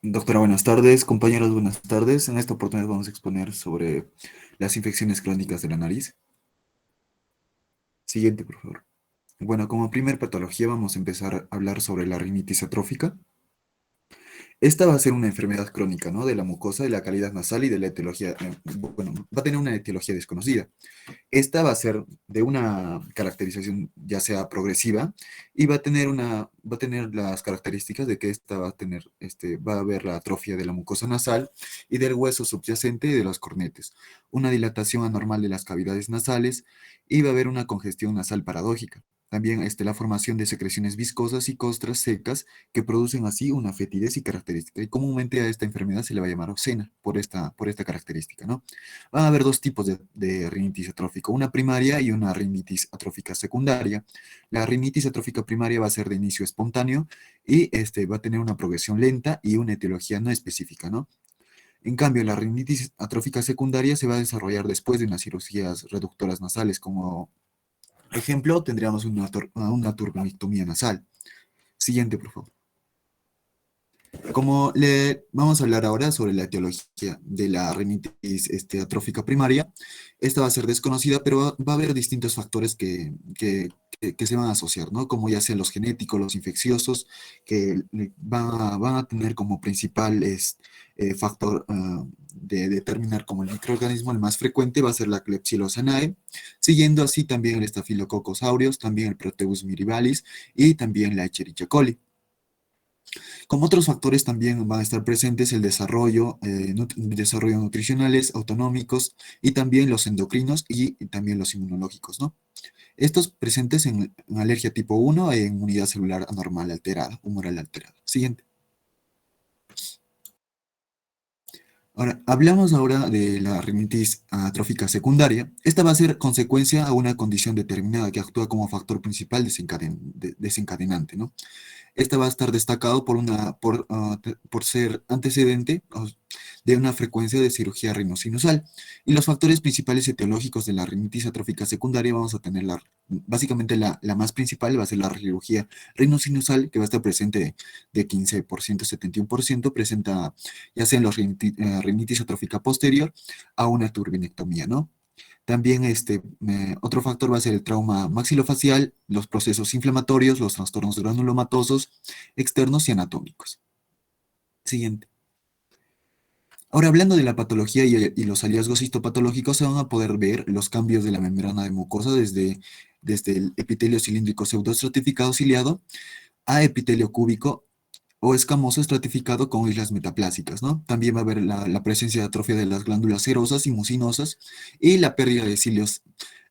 Doctora, buenas tardes. Compañeros, buenas tardes. En esta oportunidad vamos a exponer sobre las infecciones crónicas de la nariz. Siguiente, por favor. Bueno, como primer patología vamos a empezar a hablar sobre la rinitis atrófica. Esta va a ser una enfermedad crónica, ¿no? De la mucosa, de la cavidad nasal y de la etiología, bueno, va a tener una etiología desconocida. Esta va a ser de una caracterización ya sea progresiva y va a tener las características de que esta va a tener, va a haber la atrofia de la mucosa nasal y del hueso subyacente y de los cornetes, una dilatación anormal de las cavidades nasales y va a haber una congestión nasal paradójica. También la formación de secreciones viscosas y costras secas que producen así una fetidez y característica. Y comúnmente a esta enfermedad se le va a llamar oxena por esta característica, ¿no? Van a haber dos tipos de rinitis atrófica, una primaria y una rinitis atrófica secundaria. La rinitis atrófica primaria va a ser de inicio espontáneo y va a tener una progresión lenta y una etiología no específica, ¿no? En cambio, la rinitis atrófica secundaria se va a desarrollar después de unas cirugías reductoras nasales, como ejemplo tendríamos una turbinectomía nasal. Siguiente, por favor. Como le vamos a hablar ahora sobre la etiología de la rinitis atrófica primaria, esta va a ser desconocida, pero va a haber distintos factores que se van a asociar, ¿no? Como ya sean los genéticos, los infecciosos, que van a tener como principal factor de determinar como el microorganismo, el más frecuente va a ser la Klebsiella sanae, siguiendo así también el Staphylococcus aureus, también el Proteus mirabilis y también la Escherichia coli. Como otros factores también van a estar presentes el desarrollo nutricionales, autonómicos y también los endocrinos y también los inmunológicos, ¿no? Estos presentes en alergia tipo 1 e inmunidad celular anormal alterada, humoral alterada. Siguiente. Ahora, hablamos ahora de la rinitis atrófica secundaria. Esta va a ser consecuencia a una condición determinada que actúa como factor principal desencadenante, ¿no? Esta va a estar destacado por ser antecedente de una frecuencia de cirugía rinosinusal. Y los factores principales etiológicos de la rinitis atrófica secundaria vamos a tener básicamente la más principal va a ser la cirugía rinosinusal, que va a estar presente de 15%, 71%, presenta ya sea en los rinitis atrófica posterior a una turbinectomía, ¿no? También otro factor va a ser el trauma maxilofacial, los procesos inflamatorios, los trastornos granulomatosos externos y anatómicos. Siguiente. Ahora, hablando de la patología y los hallazgos histopatológicos, se van a poder ver los cambios de la membrana de mucosa desde el epitelio cilíndrico pseudoestratificado ciliado a epitelio cúbico o escamoso estratificado con islas metaplásicas, ¿no? También va a haber presencia de atrofia de las glándulas serosas y mucinosas y la pérdida de cilios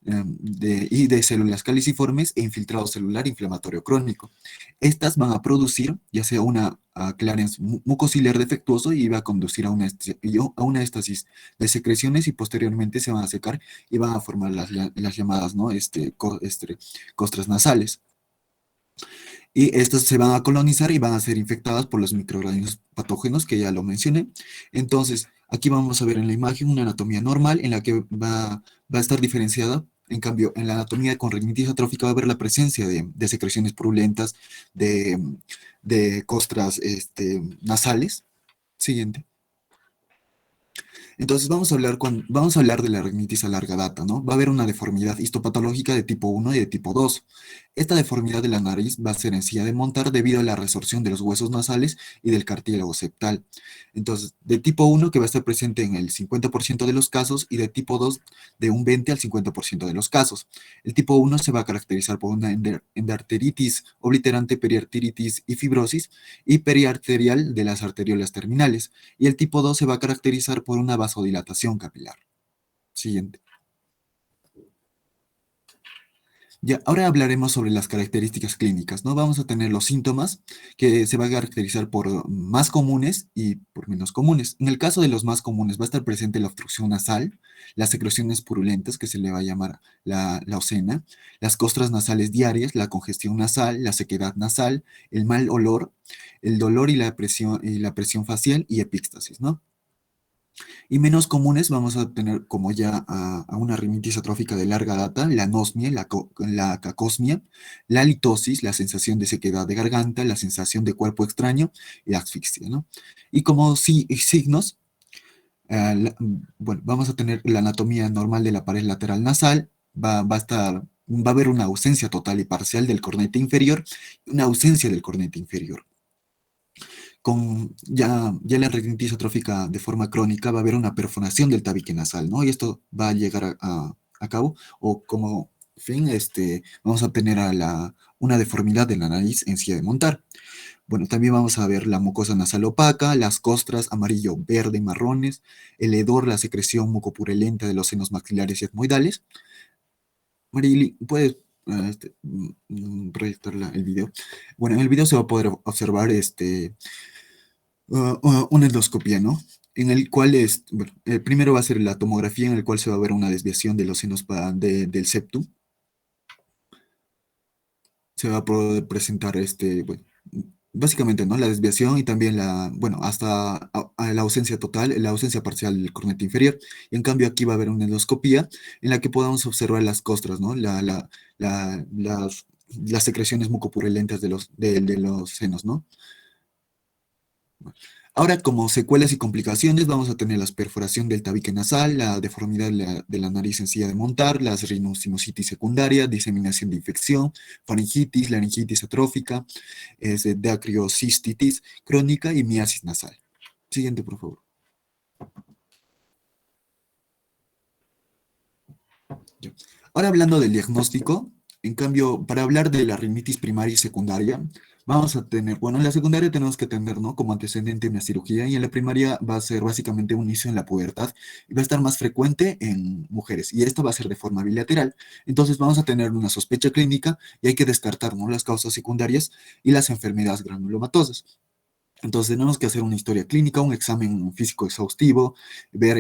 y de células caliciformes e infiltrado celular inflamatorio crónico. Estas van a producir ya sea una clearance mucociliar defectuoso y va a conducir a una estasis de secreciones y posteriormente se van a secar y van a formar las llamadas, ¿no? Costras nasales. Y estas se van a colonizar y van a ser infectadas por los microorganismos patógenos que ya lo mencioné. Entonces, aquí vamos a ver en la imagen una anatomía normal en la que va a estar diferenciada. En cambio, en la anatomía con rinitis atrófica va a haber la presencia de secreciones purulentas, de, de costras nasales. Siguiente. Entonces vamos a hablar de la rinitis a larga data, ¿no? Va a haber una deformidad histopatológica de tipo 1 y de tipo 2. Esta deformidad de la nariz va a ser sencilla de montar debido a la resorción de los huesos nasales y del cartílago septal. Entonces, de tipo 1 que va a estar presente en el 50% de los casos y de tipo 2 de un 20 al 50% de los casos. El tipo 1 se va a caracterizar por una endarteritis obliterante, periarteritis y fibrosis y periarterial de las arteriolas terminales y el tipo 2 se va a caracterizar por una vasodilatación capilar. Siguiente. Ya, ahora hablaremos sobre las características clínicas, ¿no? Vamos a tener los síntomas que se van a caracterizar por más comunes y por menos comunes. En el caso de los más comunes va a estar presente la obstrucción nasal, las secreciones purulentas, que se le va a llamar la ocena, las costras nasales diarias, la congestión nasal, la sequedad nasal, el mal olor, el dolor y la presión facial y epíxtasis, ¿no? Y menos comunes vamos a tener como ya a una rinitis atrófica de larga data, la anosmia, la cacosmia, la litosis, la sensación de sequedad de garganta, la sensación de cuerpo extraño y la asfixia, ¿no? Y como signos, bueno, vamos a tener la anatomía normal de la pared lateral nasal, va a haber una ausencia total y parcial del cornete inferior, una ausencia del cornete inferior. Ya la rinitis atrófica de forma crónica va a haber una perforación del tabique nasal, ¿no? Y esto va a llegar a cabo, o como fin, vamos a tener una deformidad de la nariz en silla de montar. Bueno, también vamos a ver la mucosa nasal opaca, las costras amarillo, verde y marrones, el hedor, la secreción mucopurulenta de los senos maxilares y etmoidales. Marily, ¿puedes proyectar el video? Bueno, en el video se va a poder observar una endoscopía, ¿no? En el cual bueno, primero va a ser la tomografía en el cual se va a ver una desviación de los senos del septum. Se va a poder presentar bueno, básicamente, ¿no? La desviación y también bueno, hasta a la ausencia total, la ausencia parcial del cornete inferior. Y en cambio aquí va a haber una endoscopía en la que podamos observar las costras, ¿no? Las secreciones mucopurulentas de los senos, ¿no? Ahora, como secuelas y complicaciones, vamos a tener la perforación del tabique nasal, la deformidad de la nariz en silla de montar, las rhinosinusitis secundaria, diseminación de infección, faringitis, laringitis atrófica, dacriocistitis crónica y miasis nasal. Siguiente, por favor. Ya. Ahora hablando del diagnóstico, en cambio, para hablar de la rinitis primaria y secundaria, vamos a tener, bueno, en la secundaria tenemos que tener, ¿no? Como antecedente una cirugía y en la primaria va a ser básicamente un inicio en la pubertad y va a estar más frecuente en mujeres y esto va a ser de forma bilateral. Entonces vamos a tener una sospecha clínica y hay que descartar, ¿no? Las causas secundarias y las enfermedades granulomatosas. Entonces tenemos que hacer una historia clínica, un examen físico exhaustivo, ver,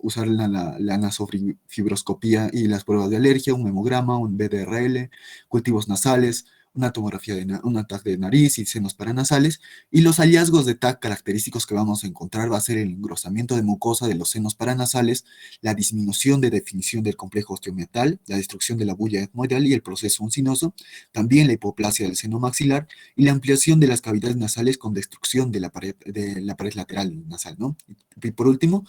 usar la nasofibroscopía y las pruebas de alergia, un hemograma, un BDRL, cultivos nasales, una tomografía un TAC de nariz y senos paranasales. Y los hallazgos de TAC característicos que vamos a encontrar va a ser el engrosamiento de mucosa de los senos paranasales, la disminución de definición del complejo osteometal, la destrucción de la bulla etmoidal y el proceso uncinoso, también la hipoplasia del seno maxilar y la ampliación de las cavidades nasales con destrucción de la pared lateral nasal, ¿no? Y por último,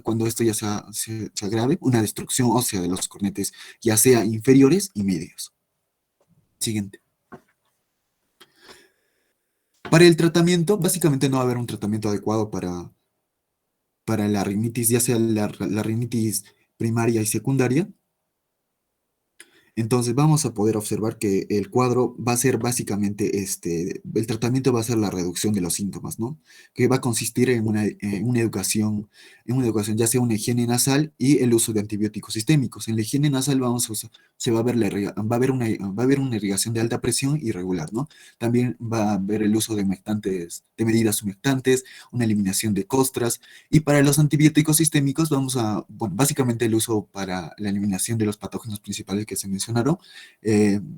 cuando esto ya se agrave, una destrucción ósea de los cornetes, ya sea inferiores y medios. Siguiente. Para el tratamiento, básicamente no va a haber un tratamiento adecuado para la rinitis, ya sea la rinitis primaria y secundaria. Entonces vamos a poder observar que el cuadro va a ser básicamente, el tratamiento va a ser la reducción de los síntomas, ¿no? Que va a consistir en una educación, ya sea una higiene nasal y el uso de antibióticos sistémicos. En la higiene nasal se va a ver va a haber una irrigación de alta presión irregular, ¿no? También va a haber el uso de humectantes, de medidas humectantes, una eliminación de costras, y para los antibióticos sistémicos bueno, básicamente el uso para la eliminación de los patógenos principales que se mencionaron.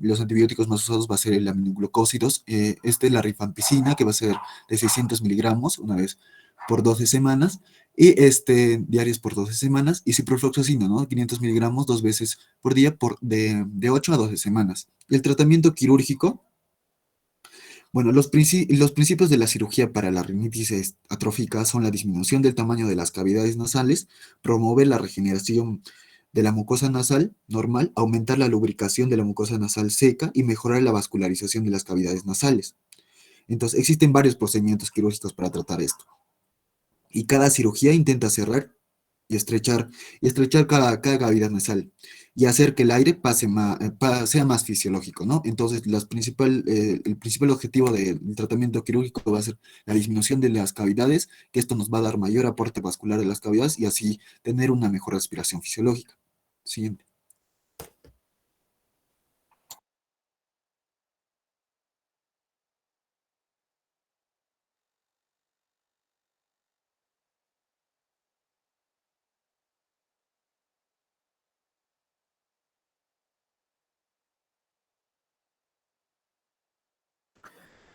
Los antibióticos más usados va a ser el aminoglucósidos, la rifampicina, que va a ser de 600 miligramos una vez por 12 semanas, y diarios por 12 semanas, y ciprofloxacina, ¿no? 500 miligramos 2 veces por día de 8 a 12 semanas. Y el tratamiento quirúrgico, bueno, los principios de la cirugía para la rinitis atrófica son la disminución del tamaño de las cavidades nasales, promover la regeneración de la mucosa nasal normal, aumentar la lubricación de la mucosa nasal seca y mejorar la vascularización de las cavidades nasales. Entonces, existen varios procedimientos quirúrgicos para tratar esto. Y cada cirugía intenta cerrar y estrechar cada cavidad nasal y hacer que el aire sea más fisiológico, ¿no? Entonces, el principal objetivo del tratamiento quirúrgico va a ser la disminución de las cavidades, que esto nos va a dar mayor aporte vascular de las cavidades y así tener una mejor respiración fisiológica. Siguiente.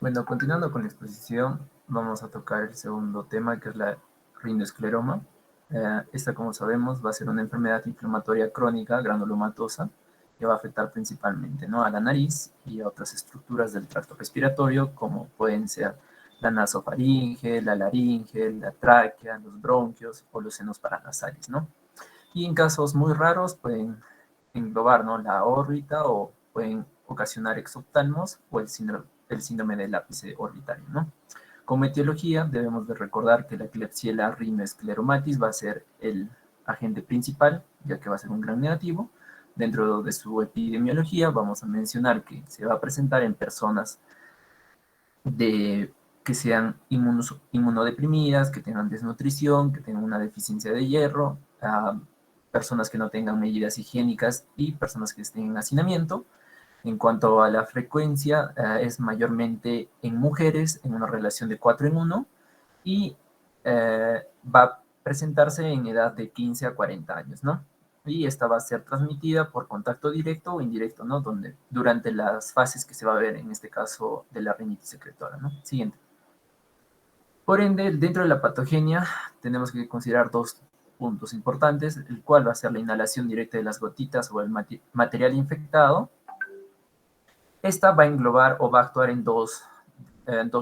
Bueno, continuando con la exposición, vamos a tocar el segundo tema, que es la rindoescleroma. Esta, como sabemos, va a ser una enfermedad inflamatoria crónica granulomatosa que va a afectar principalmente, ¿no?, a la nariz y a otras estructuras del tracto respiratorio, como pueden ser la nasofaringe, la laringe, la tráquea, los bronquios o los senos paranasales, ¿no? Y en casos muy raros pueden englobar, ¿no?, la órbita, o pueden ocasionar exoftalmos o el síndrome del ápice orbitario, ¿no? Como etiología, debemos de recordar que la Klebsiella rhinoscleromatis va a ser el agente principal, ya que va a ser un gran negativo. Dentro de su epidemiología vamos a mencionar que se va a presentar en personas que sean inmunodeprimidas, que tengan desnutrición, que tengan una deficiencia de hierro, personas que no tengan medidas higiénicas y personas que estén en hacinamiento. En cuanto a la frecuencia, es mayormente en mujeres, en una relación de 4 en 1, y va a presentarse en edad de 15 a 40 años, ¿no? Y esta va a ser transmitida por contacto directo o indirecto, ¿no? Durante las fases que se va a ver, en este caso, de la rinitis secretora, ¿no? Siguiente. Por ende, dentro de la patogenia tenemos que considerar dos puntos importantes, el cual va a ser la inhalación directa de las gotitas o el material infectado. Esta va a englobar o va a actuar en dos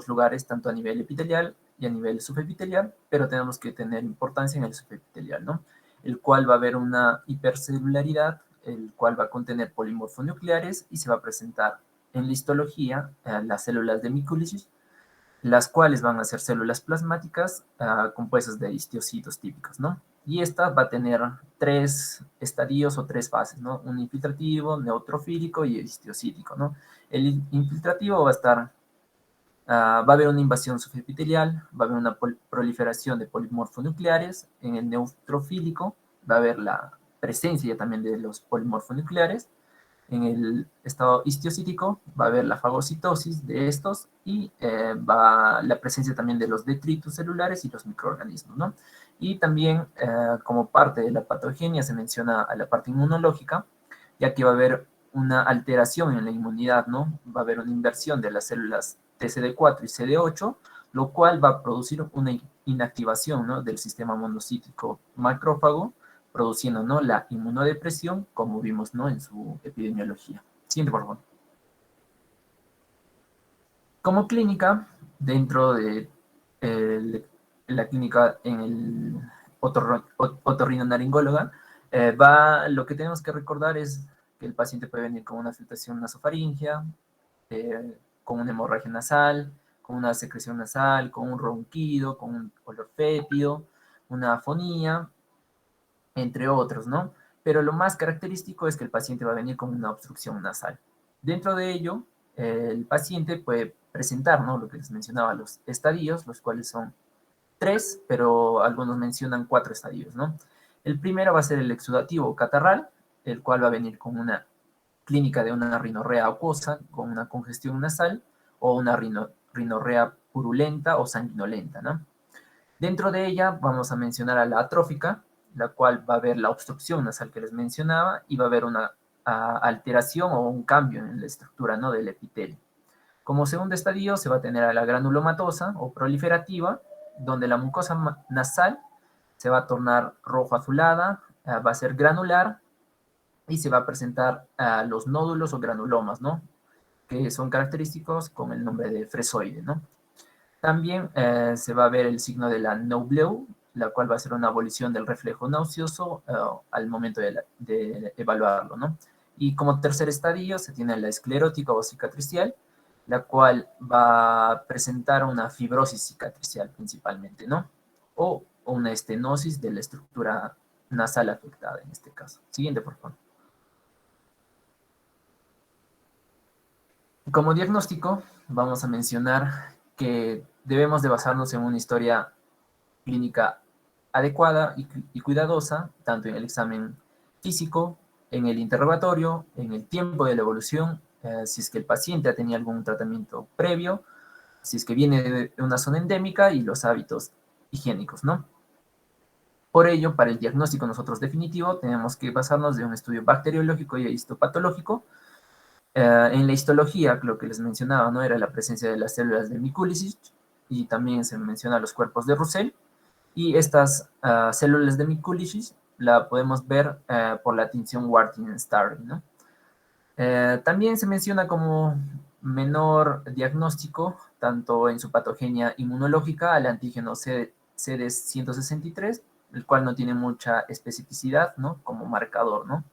lugares, tanto a nivel epitelial y a nivel subepitelial, pero tenemos que tener importancia en el subepitelial, ¿no? El cual va a haber una hipercelularidad, el cual va a contener polimorfonucleares y se va a presentar en la histología las células de Mikulicz, las cuales van a ser células plasmáticas compuestas de histiocitos típicos, ¿no? Y esta va a tener 3 estadios o 3 fases, ¿no? Un infiltrativo, neutrofílico y histiocítico, ¿no? El infiltrativo va a estar, va a haber una invasión subepitelial, va a haber una proliferación de polimorfonucleares. En el neutrofílico va a haber la presencia también de los polimorfonucleares. En el estado histiocítico va a haber la fagocitosis de estos y va la presencia también de los detritus celulares y los microorganismos, ¿no? Y también, como parte de la patogenia, se menciona a la parte inmunológica, ya que va a haber una alteración en la inmunidad, ¿no? Va a haber una inversión de las células TCD4 y CD8, lo cual va a producir una inactivación, ¿no?, del sistema monocítico macrófago, produciendo, ¿no?, la inmunodepresión, como vimos, ¿no?, en su epidemiología. Siguiente, por favor. Como clínica, dentro de la clínica en el otorrinolaringóloga, lo que tenemos que recordar es que el paciente puede venir con una afectación nasofaringea, con una hemorragia nasal, con una secreción nasal, con un ronquido, con un olor fétido, una afonía, entre otros, ¿no? Pero lo más característico es que el paciente va a venir con una obstrucción nasal. Dentro de ello, el paciente puede presentar, ¿no?, lo que les mencionaba, los estadios, los cuales son 3, pero algunos mencionan 4 estadios, ¿no? El primero va a ser el exudativo catarral, el cual va a venir con una clínica de una rinorrea acuosa, con una congestión nasal, o una rinorrea purulenta o sanguinolenta, ¿no? Dentro de ella vamos a mencionar a la atrófica, la cual va a haber la obstrucción nasal que les mencionaba y va a haber una alteración o un cambio en la estructura, ¿no?, del epitelio. Como segundo estadio se va a tener a la granulomatosa o proliferativa, donde la mucosa nasal se va a tornar rojo azulada, va a ser granular y se va a presentar los nódulos o granulomas, ¿no?, que son característicos con el nombre de fresoide, ¿no? También se va a ver el signo de la Nobleau, la cual va a ser una abolición del reflejo nauseoso al momento de evaluarlo, ¿no? Y como tercer estadio se tiene la esclerótica o cicatricial, la cual va a presentar una fibrosis cicatricial principalmente, ¿no? O una estenosis de la estructura nasal afectada en este caso. Siguiente, por favor. Como diagnóstico, vamos a mencionar que debemos de basarnos en una historia clínica adecuada y cuidadosa, tanto en el examen físico, en el interrogatorio, en el tiempo de la evolución, si es que el paciente ha tenido algún tratamiento previo, si es que viene de una zona endémica y los hábitos higiénicos, ¿no? Por ello, para el diagnóstico nosotros definitivo, tenemos que basarnos en un estudio bacteriológico y histopatológico. En la histología, lo que les mencionaba, ¿no?, era la presencia de las células de Mikulicz y también se menciona los cuerpos de Roussel. Y estas células de miculitis la podemos ver por la tinción Wartin-Starry, ¿no? También se menciona como menor diagnóstico, tanto en su patogenia inmunológica, al antígeno CD163, el cual no tiene mucha especificidad, ¿no? Como marcador, ¿no?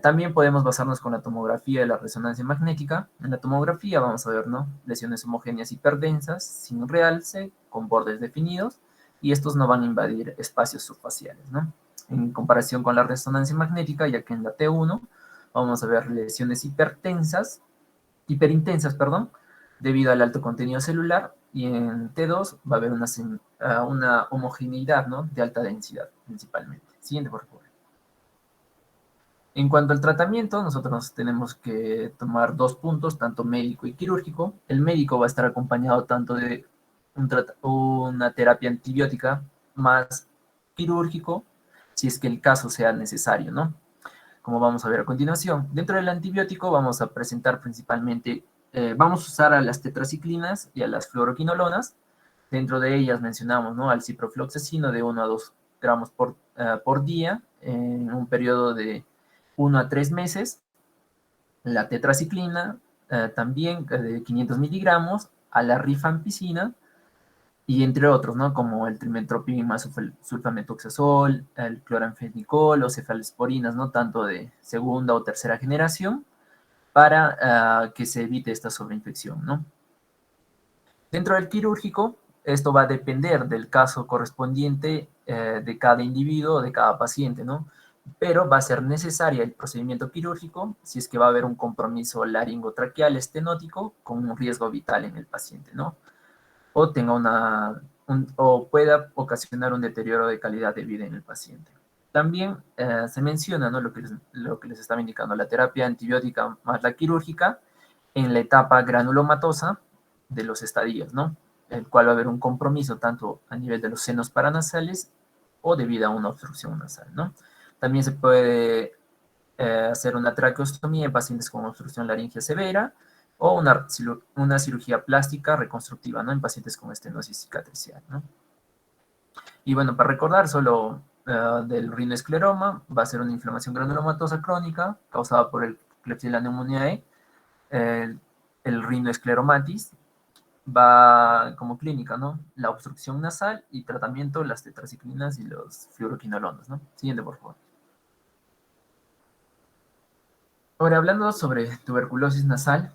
También podemos basarnos con la tomografía de la resonancia magnética. En la tomografía vamos a ver, ¿no? Lesiones homogéneas hiperdensas, sin realce, con bordes definidos, y estos no van a invadir espacios subfaciales, ¿no? En comparación con la resonancia magnética, ya que en la T1 vamos a ver lesiones hiperintensas, perdón, debido al alto contenido celular, y en T2 va a haber una homogeneidad, ¿no? De alta densidad, principalmente. Siguiente, por favor. En cuanto al tratamiento, nosotros tenemos que tomar dos puntos, tanto médico y quirúrgico. El médico va a estar acompañado tanto de una terapia antibiótica más quirúrgico, si es que el caso sea necesario, ¿no? Como vamos a ver a continuación. Dentro del antibiótico vamos a presentar principalmente, vamos a usar a las tetraciclinas y a las fluoroquinolonas. Dentro de ellas mencionamos, ¿no? Al ciprofloxacino de 1 a 2 gramos por día en un periodo de 1 a 3 meses. La tetraciclina también de 500 miligramos, a la rifampicina y entre otros, ¿no? Como el trimentoprim más sulfamethoxazol, el cloranfenicol o cefalosporinas, ¿no? Tanto de segunda o tercera generación para que se evite esta sobreinfección, ¿no? Dentro del quirúrgico, esto va a depender del caso correspondiente de cada individuo, de cada paciente, ¿no? Pero va a ser necesario el procedimiento quirúrgico si es que va a haber un compromiso laringotraqueal estenótico con un riesgo vital en el paciente, ¿no? O tenga o pueda ocasionar un deterioro de calidad de vida en el paciente. También se menciona, ¿no? Lo que les estaba indicando, la terapia antibiótica más la quirúrgica en la etapa granulomatosa de los estadios, ¿no? El cual va a haber un compromiso tanto a nivel de los senos paranasales o debido a una obstrucción nasal, ¿no? También se puede hacer una traqueostomía en pacientes con obstrucción laringea severa o una cirugía plástica reconstructiva, ¿no? En pacientes con estenosis cicatricial, ¿no? Y bueno, para recordar solo del rinoescleroma, va a ser una inflamación granulomatosa crónica causada por el Klebsiella pneumoniae, el, el rinoescleromatis, va como clínica, ¿no? La obstrucción nasal y tratamiento, las tetraciclinas y los fluoroquinolonas, ¿no? Siguiente, por favor. Ahora, hablando sobre tuberculosis nasal,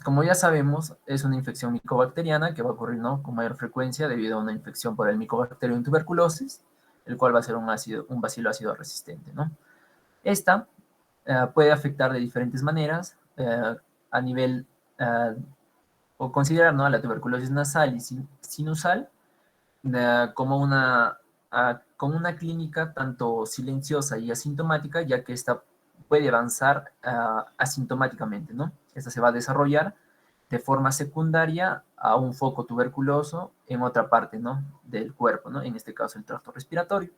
como ya sabemos, es una infección micobacteriana que va a ocurrir, ¿no? Con mayor frecuencia debido a una infección por el Mycobacterium tuberculosis, el cual va a ser un bacilo ácido resistente, ¿no? Esta puede afectar de diferentes maneras a nivel, o considerar, ¿no? A la tuberculosis nasal y sinusal como una clínica tanto silenciosa y asintomática, ya que esta puede avanzar asintomáticamente, ¿no? Esta se va a desarrollar de forma secundaria a un foco tuberculoso en otra parte, ¿no? Del cuerpo, ¿no? En este caso el tracto respiratorio.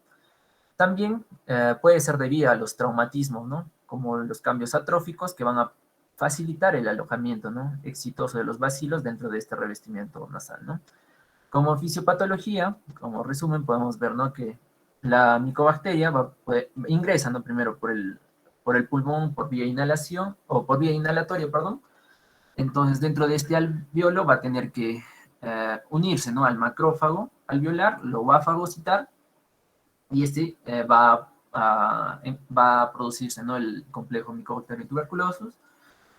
También puede ser debido a los traumatismos, ¿no? Como los cambios atróficos que van a facilitar el alojamiento, ¿no? Exitoso de los bacilos dentro de este revestimiento nasal, ¿no? Como fisiopatología, como resumen, podemos ver, ¿no? Que la micobacteria ingresa, ¿no? Primero por el pulmón, por vía inhalación, o por vía inhalatoria, perdón. Entonces, dentro de este alveolo va a tener que unirse, ¿no? Al macrófago alveolar, lo va a fagocitar, y este va a producirse, ¿no? El complejo Mycobacterium tuberculosis,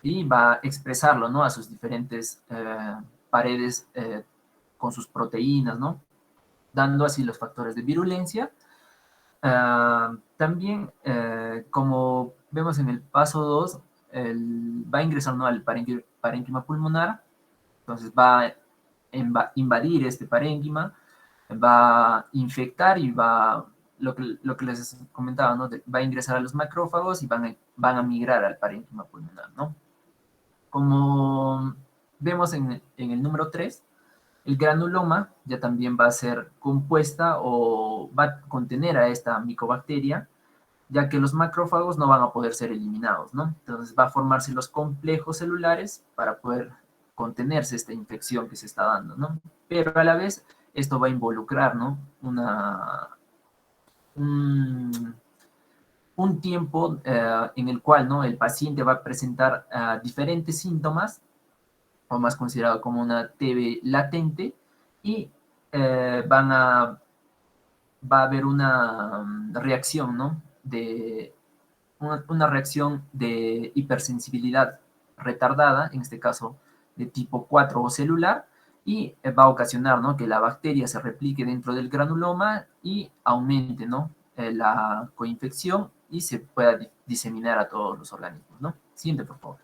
y va a expresarlo, ¿no? A sus diferentes paredes con sus proteínas, ¿no? Dando así los factores de virulencia. También, como vemos en el paso 2, va a ingresar, ¿no? Al parénquima pulmonar, entonces va a invadir este parénquima, va a infectar y lo que les comentaba, ¿no? Va a ingresar a los macrófagos y van a migrar al parénquima pulmonar, ¿no? Como vemos en el número 3, el granuloma ya también va a ser compuesta o va a contener a esta micobacteria, ya que los macrófagos no van a poder ser eliminados, ¿no? Entonces va a formarse los complejos celulares para poder contenerse esta infección que se está dando, ¿no? Pero a la vez, esto va a involucrar, ¿no? Un, un tiempo en el cual, ¿no? El paciente va a presentar diferentes síntomas, o más considerado como una TB latente, y van a va a haber una reacción, ¿no? Una reacción de hipersensibilidad retardada, en este caso de tipo 4 o celular, y va a ocasionar, ¿no? Que la bacteria se replique dentro del granuloma y aumente, ¿no? La coinfección y se pueda diseminar a todos los organismos, ¿no? Siguiente, por favor.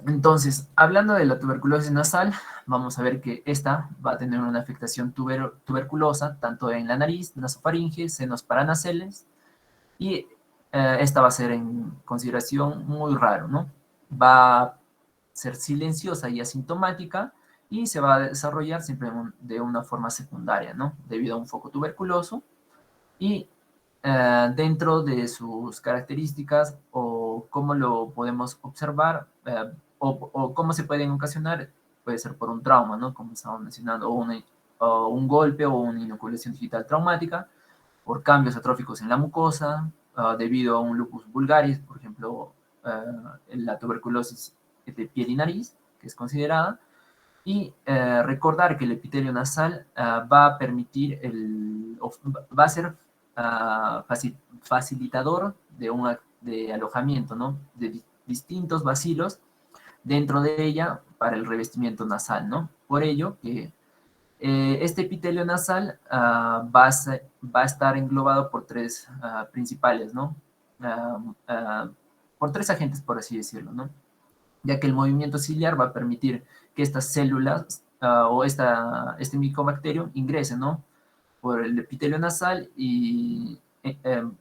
Entonces, hablando de la tuberculosis nasal, vamos a ver que esta va a tener una afectación tuberculosa tanto en la nariz, nasofaringe, senos paranasales, y esta va a ser en consideración muy raro, ¿no? Va a ser silenciosa y asintomática y se va a desarrollar siempre de una forma secundaria, ¿no? Debido a un foco tuberculoso y dentro de sus características o cómo lo podemos observar o cómo se pueden ocasionar, puede ser por un trauma, ¿no? Como estamos mencionando, o un golpe o una inoculación digital traumática, por cambios atróficos en la mucosa, debido a un lupus vulgaris, por ejemplo, la tuberculosis de piel y nariz, que es considerada, y recordar que el epitelio nasal va a permitir, va a ser facilitador de alojamiento, ¿no? De distintos bacilos dentro de ella para el revestimiento nasal, ¿no? Por ello que este epitelio nasal va a estar englobado por tres principales, ¿no? Por tres agentes, por así decirlo, ¿no? Ya que el movimiento ciliar va a permitir que estas células o este micobacterio ingrese, ¿no? Por el epitelio nasal y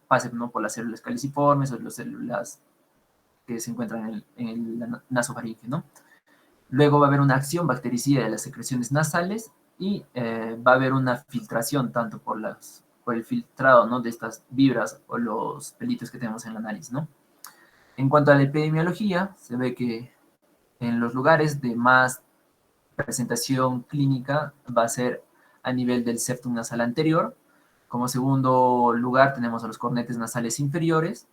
pase, ¿no? Por las células caliciformes o las células que se encuentran en el nasofaringe, ¿no? Luego va a haber una acción bactericida de las secreciones nasales y va a haber una filtración tanto por el filtrado, ¿no? De estas vibras o los pelitos que tenemos en la nariz, ¿no? En cuanto a la epidemiología, se ve que en los lugares de más presentación clínica va a ser a nivel del septum nasal anterior. Como segundo lugar tenemos a los cornetes nasales inferiores.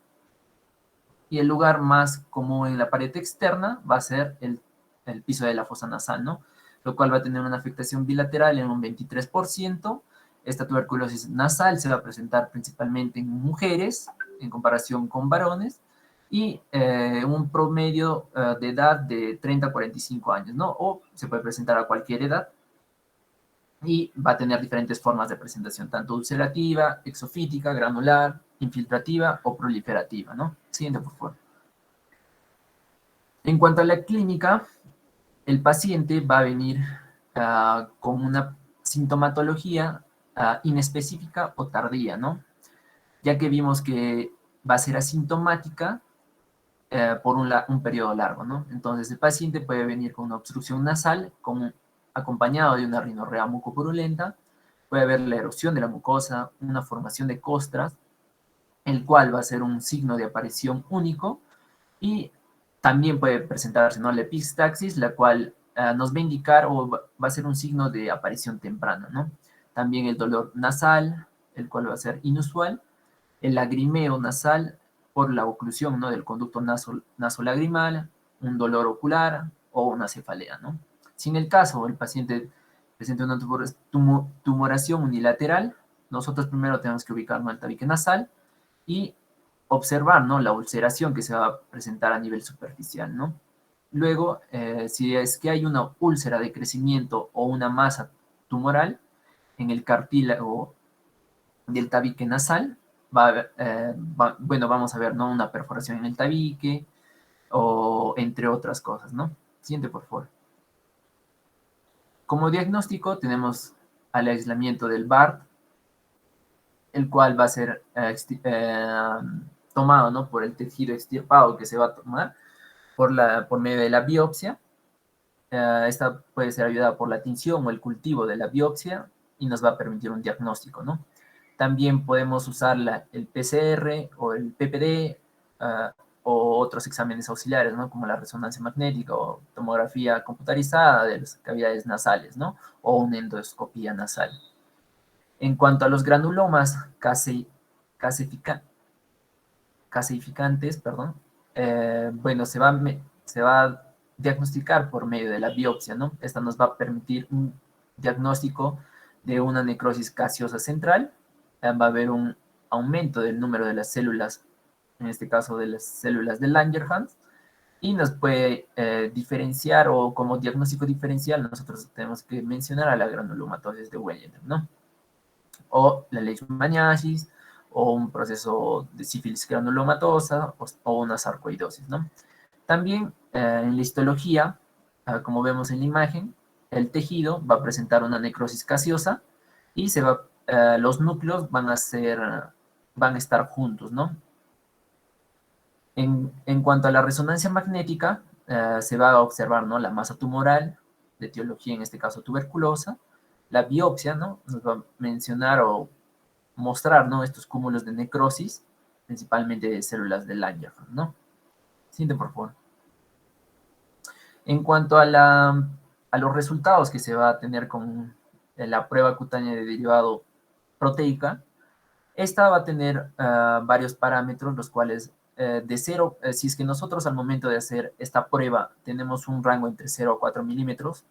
Y el lugar más común en la pared externa va a ser el piso de la fosa nasal, ¿no? Lo cual va a tener una afectación bilateral en un 23%. Esta tuberculosis nasal se va a presentar principalmente en mujeres en comparación con varones y un promedio de edad de 30 a 45 años, ¿no? O se puede presentar a cualquier edad y va a tener diferentes formas de presentación, tanto ulcerativa, exofítica, granular, infiltrativa o proliferativa, ¿no? Siguiente, por favor. En cuanto a la clínica, el paciente va a venir con una sintomatología inespecífica o tardía, ¿no? Ya que vimos que va a ser asintomática por un periodo largo, ¿no? Entonces el paciente puede venir con una obstrucción nasal acompañado de una rinorrea mucopurulenta, puede haber la erosión de la mucosa, una formación de costras, el cual va a ser un signo de aparición único y también puede presentarse, ¿no? La epistaxis, la cual nos va a indicar o va a ser un signo de aparición temprana, ¿no? También el dolor nasal, el cual va a ser inusual, el lagrimeo nasal por la oclusión, ¿no? Del conducto nasolagrimal, un dolor ocular o una cefalea, ¿no? Si en el caso el paciente presenta una tumoración unilateral, nosotros primero tenemos que ubicar, ¿no? El tabique nasal y observar, ¿no? La ulceración que se va a presentar a nivel superficial, ¿no? Luego, si es que hay una úlcera de crecimiento o una masa tumoral en el cartílago del tabique nasal, bueno, vamos a ver, ¿no? Una perforación en el tabique o entre otras cosas, ¿no? Siguiente, por favor. Como diagnóstico tenemos al aislamiento del BART, el cual va a ser tomado, ¿no? Por el tejido extirpado que se va a tomar por medio de la biopsia. Esta puede ser ayudada por la tinción o el cultivo de la biopsia y nos va a permitir un diagnóstico, ¿no? También podemos usar el PCR o el PPD o otros exámenes auxiliares, ¿no? Como la resonancia magnética o tomografía computarizada de las cavidades nasales, ¿no? O una endoscopía nasal. En cuanto a los granulomas caseificantes, perdón, bueno, se va a diagnosticar por medio de la biopsia, ¿no? Esta nos va a permitir un diagnóstico de una necrosis gaseosa central. Va a haber un aumento del número de las células, en este caso de las células de Langerhans, y nos puede diferenciar, o como diagnóstico diferencial nosotros tenemos que mencionar a la granulomatosis de Wellner, ¿no? O la leishmaniasis, o un proceso de sífilis granulomatosa, o una sarcoidosis, ¿no? También en la histología, como vemos en la imagen, el tejido va a presentar una necrosis gaseosa y los núcleos van a estar juntos, ¿no? En cuanto a la resonancia magnética, se va a observar, ¿no?, la masa tumoral, de etiología en este caso tuberculosa, la biopsia, ¿no?, nos va a mencionar o mostrar, ¿no?, estos cúmulos de necrosis, principalmente de células de Langerhans, ¿no? Siguiente, por favor. En cuanto a los resultados que se va a tener con la prueba cutánea de derivado proteica, esta va a tener varios parámetros, los cuales de 0, si es que nosotros al momento de hacer esta prueba tenemos un rango entre 0 a 4 milímetros,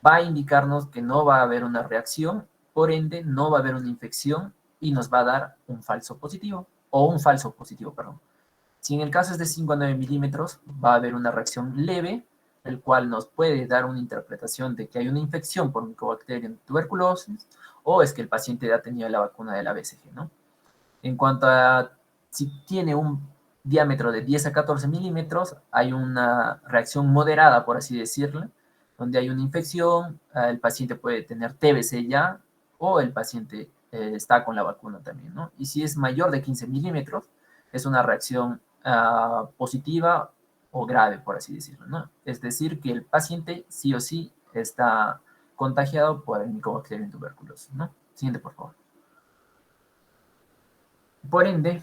va a indicarnos que no va a haber una reacción, por ende no va a haber una infección y nos va a dar un falso positivo, o un falso positivo, perdón. Si en el caso es de 5 a 9 milímetros, va a haber una reacción leve, el cual nos puede dar una interpretación de que hay una infección por Mycobacterium tuberculosis, o es que el paciente ya tenía la vacuna de la BCG, ¿no? En cuanto a si tiene un diámetro de 10 a 14 milímetros, hay una reacción moderada, por así decirlo, donde hay una infección, el paciente puede tener TBC ya, o el paciente está con la vacuna también, ¿no? Y si es mayor de 15 milímetros, es una reacción positiva o grave, por así decirlo, ¿no? Es decir, que el paciente sí o sí está contagiado por el Mycobacterium tuberculosis, ¿no? Siguiente, por favor. Por ende,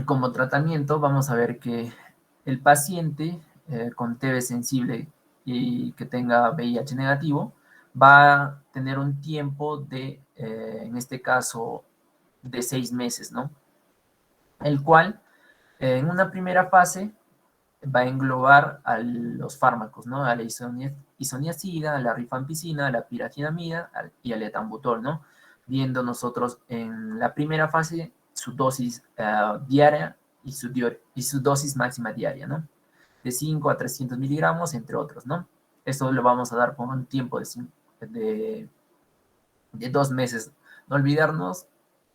como tratamiento, vamos a ver que el paciente con TB sensible y que tenga VIH negativo va a tener un tiempo de, en este caso, de 6 meses, ¿no? El cual, en una primera fase, va a englobar a los fármacos, ¿no? A la isoniazida, a la rifampicina, a la piratinamida y al etambutol, ¿no? Viendo nosotros en la primera fase su dosis diaria y su dosis máxima diaria, ¿no? De 5 a 300 miligramos, entre otros, ¿no? Esto lo vamos a dar por un tiempo de 2 meses. No olvidarnos,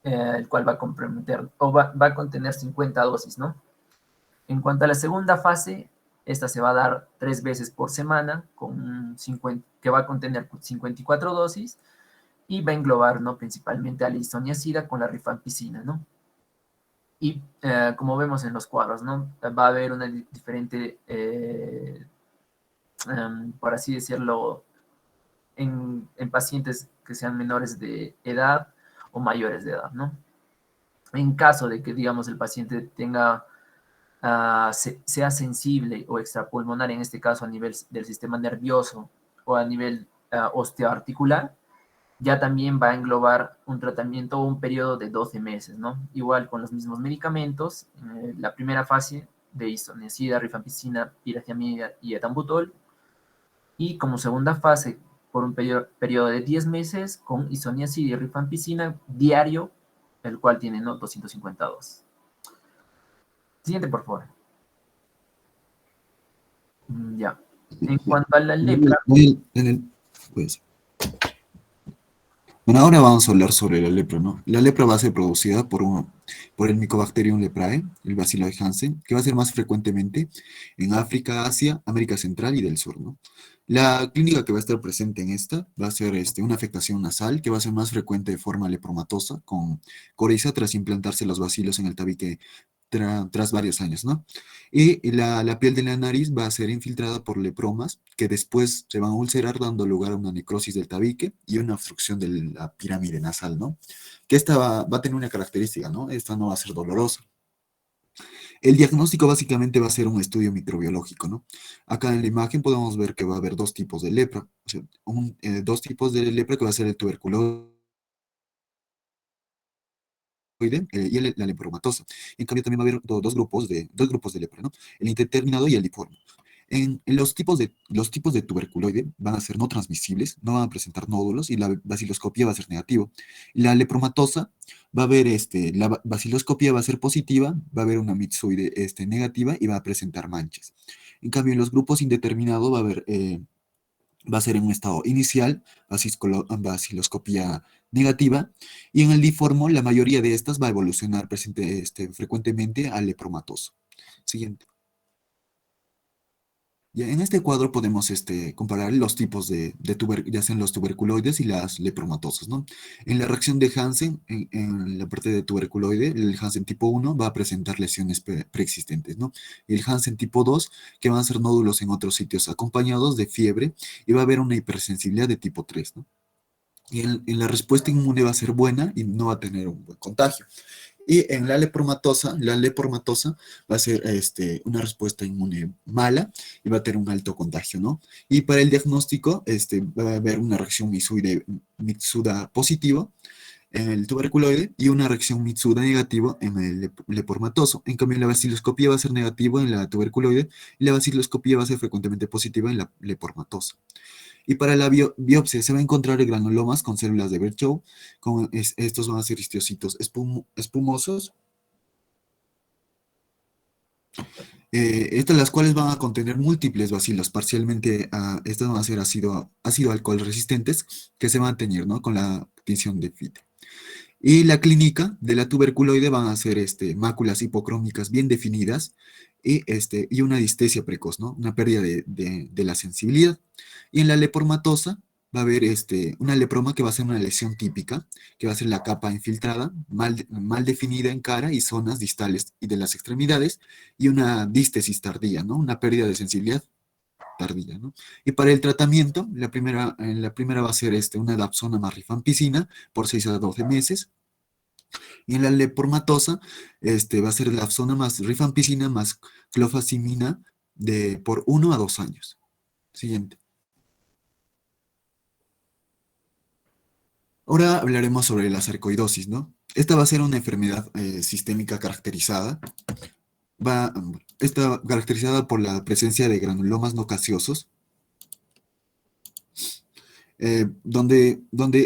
el cual va a comprometer, o va a contener 50 dosis, ¿no? En cuanto a la segunda fase, esta se va a dar 3 veces por semana, que va a contener 54 dosis, y va a englobar, ¿no?, principalmente a la isoniazida con la rifampicina, ¿no? Y como vemos en los cuadros, ¿no?, va a haber una diferente, por así decirlo, en pacientes que sean menores de edad o mayores de edad, ¿no? En caso de que, digamos, el paciente tenga sea sensible o extrapulmonar, en este caso a nivel del sistema nervioso o a nivel osteoarticular, ya también va a englobar un tratamiento o un periodo de 12 meses, ¿no? Igual con los mismos medicamentos, la primera fase de isoniazida, rifampicina, piracetamida y etambutol, y como segunda fase por un periodo de 10 meses con isoniazida y rifampicina diario, el cual tiene, ¿no?, 252. Siguiente, por favor. Ya. En cuanto a la lepra. Pues, bueno, ahora vamos a hablar sobre la lepra, ¿no? La lepra va a ser producida por el Mycobacterium leprae, el bacilo de Hansen, que va a ser más frecuentemente en África, Asia, América Central y del Sur, ¿no? La clínica que va a estar presente en esta va a ser una afectación nasal que va a ser más frecuente de forma lepromatosa, con coriza tras implantarse los bacilos en el tabique tras varios años, ¿no? Y la piel de la nariz va a ser infiltrada por lepromas que después se van a ulcerar dando lugar a una necrosis del tabique y una obstrucción de la pirámide nasal, ¿no? Que esta va a tener una característica, ¿no? Esta no va a ser dolorosa. El diagnóstico básicamente va a ser un estudio microbiológico, ¿no? Acá en la imagen podemos ver que va a haber dos tipos de lepra, o sea, dos tipos de lepra que va a ser el tuberculosis y la lepromatosa. En cambio, también va a haber dos grupos de lepra, ¿no? El indeterminado y el diforme. En los tipos de tuberculoide van a ser no transmisibles, no van a presentar nódulos y la baciloscopía va a ser negativo. La lepromatosa va a haber, la baciloscopía va a ser positiva, va a haber una mitsoide negativa y va a presentar manchas. En cambio, en los grupos indeterminados va a ser en un estado inicial, baciloscopía negativa, y en el diformo la mayoría de estas va a evolucionar frecuentemente al lepromatoso. Siguiente. Ya en este cuadro podemos comparar los tipos ya sean los tuberculoides y las lepromatosas, ¿no? En la reacción de Hansen, en la parte de tuberculoide, el Hansen tipo 1 va a presentar lesiones preexistentes, ¿no? Y el Hansen tipo 2, que van a ser nódulos en otros sitios acompañados de fiebre, y va a haber una hipersensibilidad de tipo 3, ¿no? Y en la respuesta inmune va a ser buena y no va a tener un buen contagio. Y en la lepromatosa va a ser una respuesta inmune mala y va a tener un alto contagio, ¿no? Y para el diagnóstico va a haber una reacción Mitsuda positiva en el tuberculoide y una reacción Mitsuda negativa en el lepromatoso. En cambio, la baciloscopía va a ser negativa en la tuberculoide y la baciloscopía va a ser frecuentemente positiva en la lepromatosa. Y para la biopsia se va a encontrar granulomas con células de Virchow. Estos van a ser histocitos espumosos, estas las cuales van a contener múltiples bacilos. Parcialmente, estas van a ser ácido alcohol resistentes que se van a teñir, ¿no? Con la tinción de Fitte. Y la clínica de la tuberculoide van a ser máculas hipocrómicas bien definidas y una distesia precoz, ¿no? Una pérdida de la sensibilidad. Y en la lepromatosa va a haber una leproma que va a ser una lesión típica, que va a ser la capa infiltrada, mal definida en cara y zonas distales y de las extremidades, y una dístesis tardía, ¿no? Una pérdida de sensibilidad tardía, ¿no? Y para el tratamiento, la primera va a ser una dapsona más rifampicina por 6 a 12 meses, y en la lepromatosa, va a ser la zona más rifampicina más clofazimina por 1 a 2 años. Siguiente. Ahora hablaremos sobre la sarcoidosis, ¿no? Esta va a ser una enfermedad sistémica caracterizada. Está caracterizada por la presencia de granulomas no caseosos, donde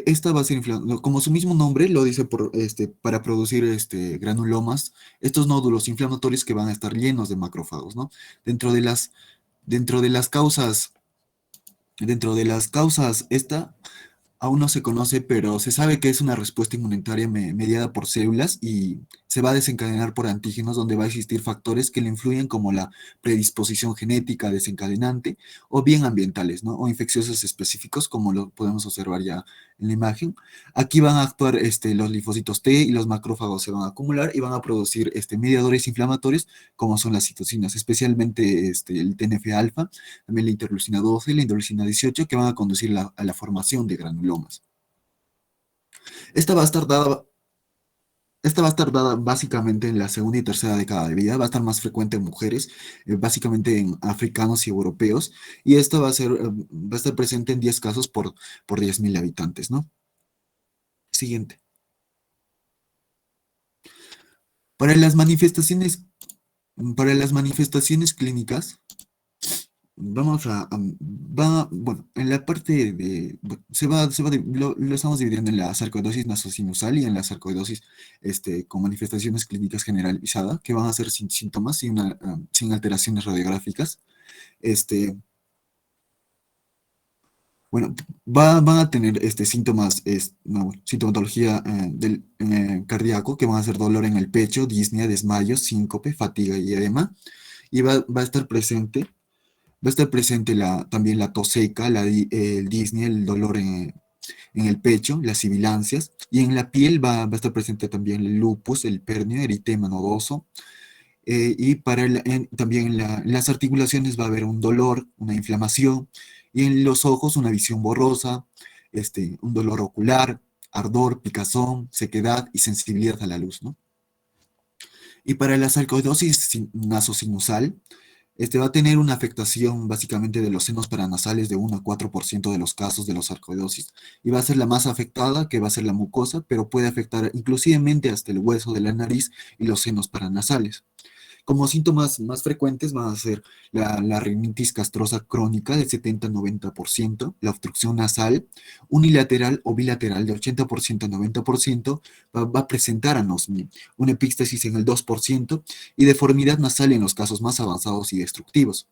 esta va a ser inflamada, como su mismo nombre lo dice, para producir granulomas, estos nódulos inflamatorios que van a estar llenos de macrófagos, ¿no? Dentro de las, dentro de las causas, esta aún no se conoce, pero se sabe que es una respuesta inmunitaria mediada por células y se va a desencadenar por antígenos donde va a existir factores que le influyen como la predisposición genética desencadenante o bien ambientales, ¿no? O infecciosos específicos como lo podemos observar ya en la imagen. Aquí van a actuar los linfocitos T y los macrófagos se van a acumular y van a producir mediadores inflamatorios como son las citocinas, especialmente el TNF-alfa, también la interleucina 12 y la interleucina 18 que van a conducir a la formación de granulomas. Esta va a estar dada, esta va a estar dada básicamente en la segunda y tercera década de vida, va a estar más frecuente en mujeres, básicamente en africanos y europeos, y esto va a estar presente en 10 casos por 10.000 habitantes, ¿no? Siguiente. Para las manifestaciones, para las manifestaciones clínicas, bueno, en la parte bueno, lo estamos dividiendo en la sarcoidosis nasosinusal y en la sarcoidosis con manifestaciones clínicas generalizadas, que van a ser sin síntomas y sin alteraciones radiográficas. Este, bueno, van a tener síntomas, no, sintomatología del cardíaco, que van a ser dolor en el pecho, disnea, desmayo, síncope, fatiga y edema, y va a estar presente. Va a estar presente también la tos seca, el disnea, el dolor en el pecho, las sibilancias, y en la piel va a estar presente también el lupus, el pernio, eritema nodoso, y también en las articulaciones va a haber un dolor, una inflamación, y en los ojos una visión borrosa, un dolor ocular, ardor, picazón, sequedad y sensibilidad a la luz, ¿no? Y para la sarcoidosis nasosinusal, va a tener una afectación básicamente de los senos paranasales de 1 a 4% de los casos de la sarcoidosis. Y va a ser la más afectada, que va a ser la mucosa, pero puede afectar inclusivemente hasta el hueso de la nariz y los senos paranasales. Como síntomas más frecuentes van a ser la rinitis castrosa crónica del 70-90%, la obstrucción nasal unilateral o bilateral de 80% a 90%, va a presentar anosmia, una epístasis en el 2% y deformidad nasal en los casos más avanzados y destructivos.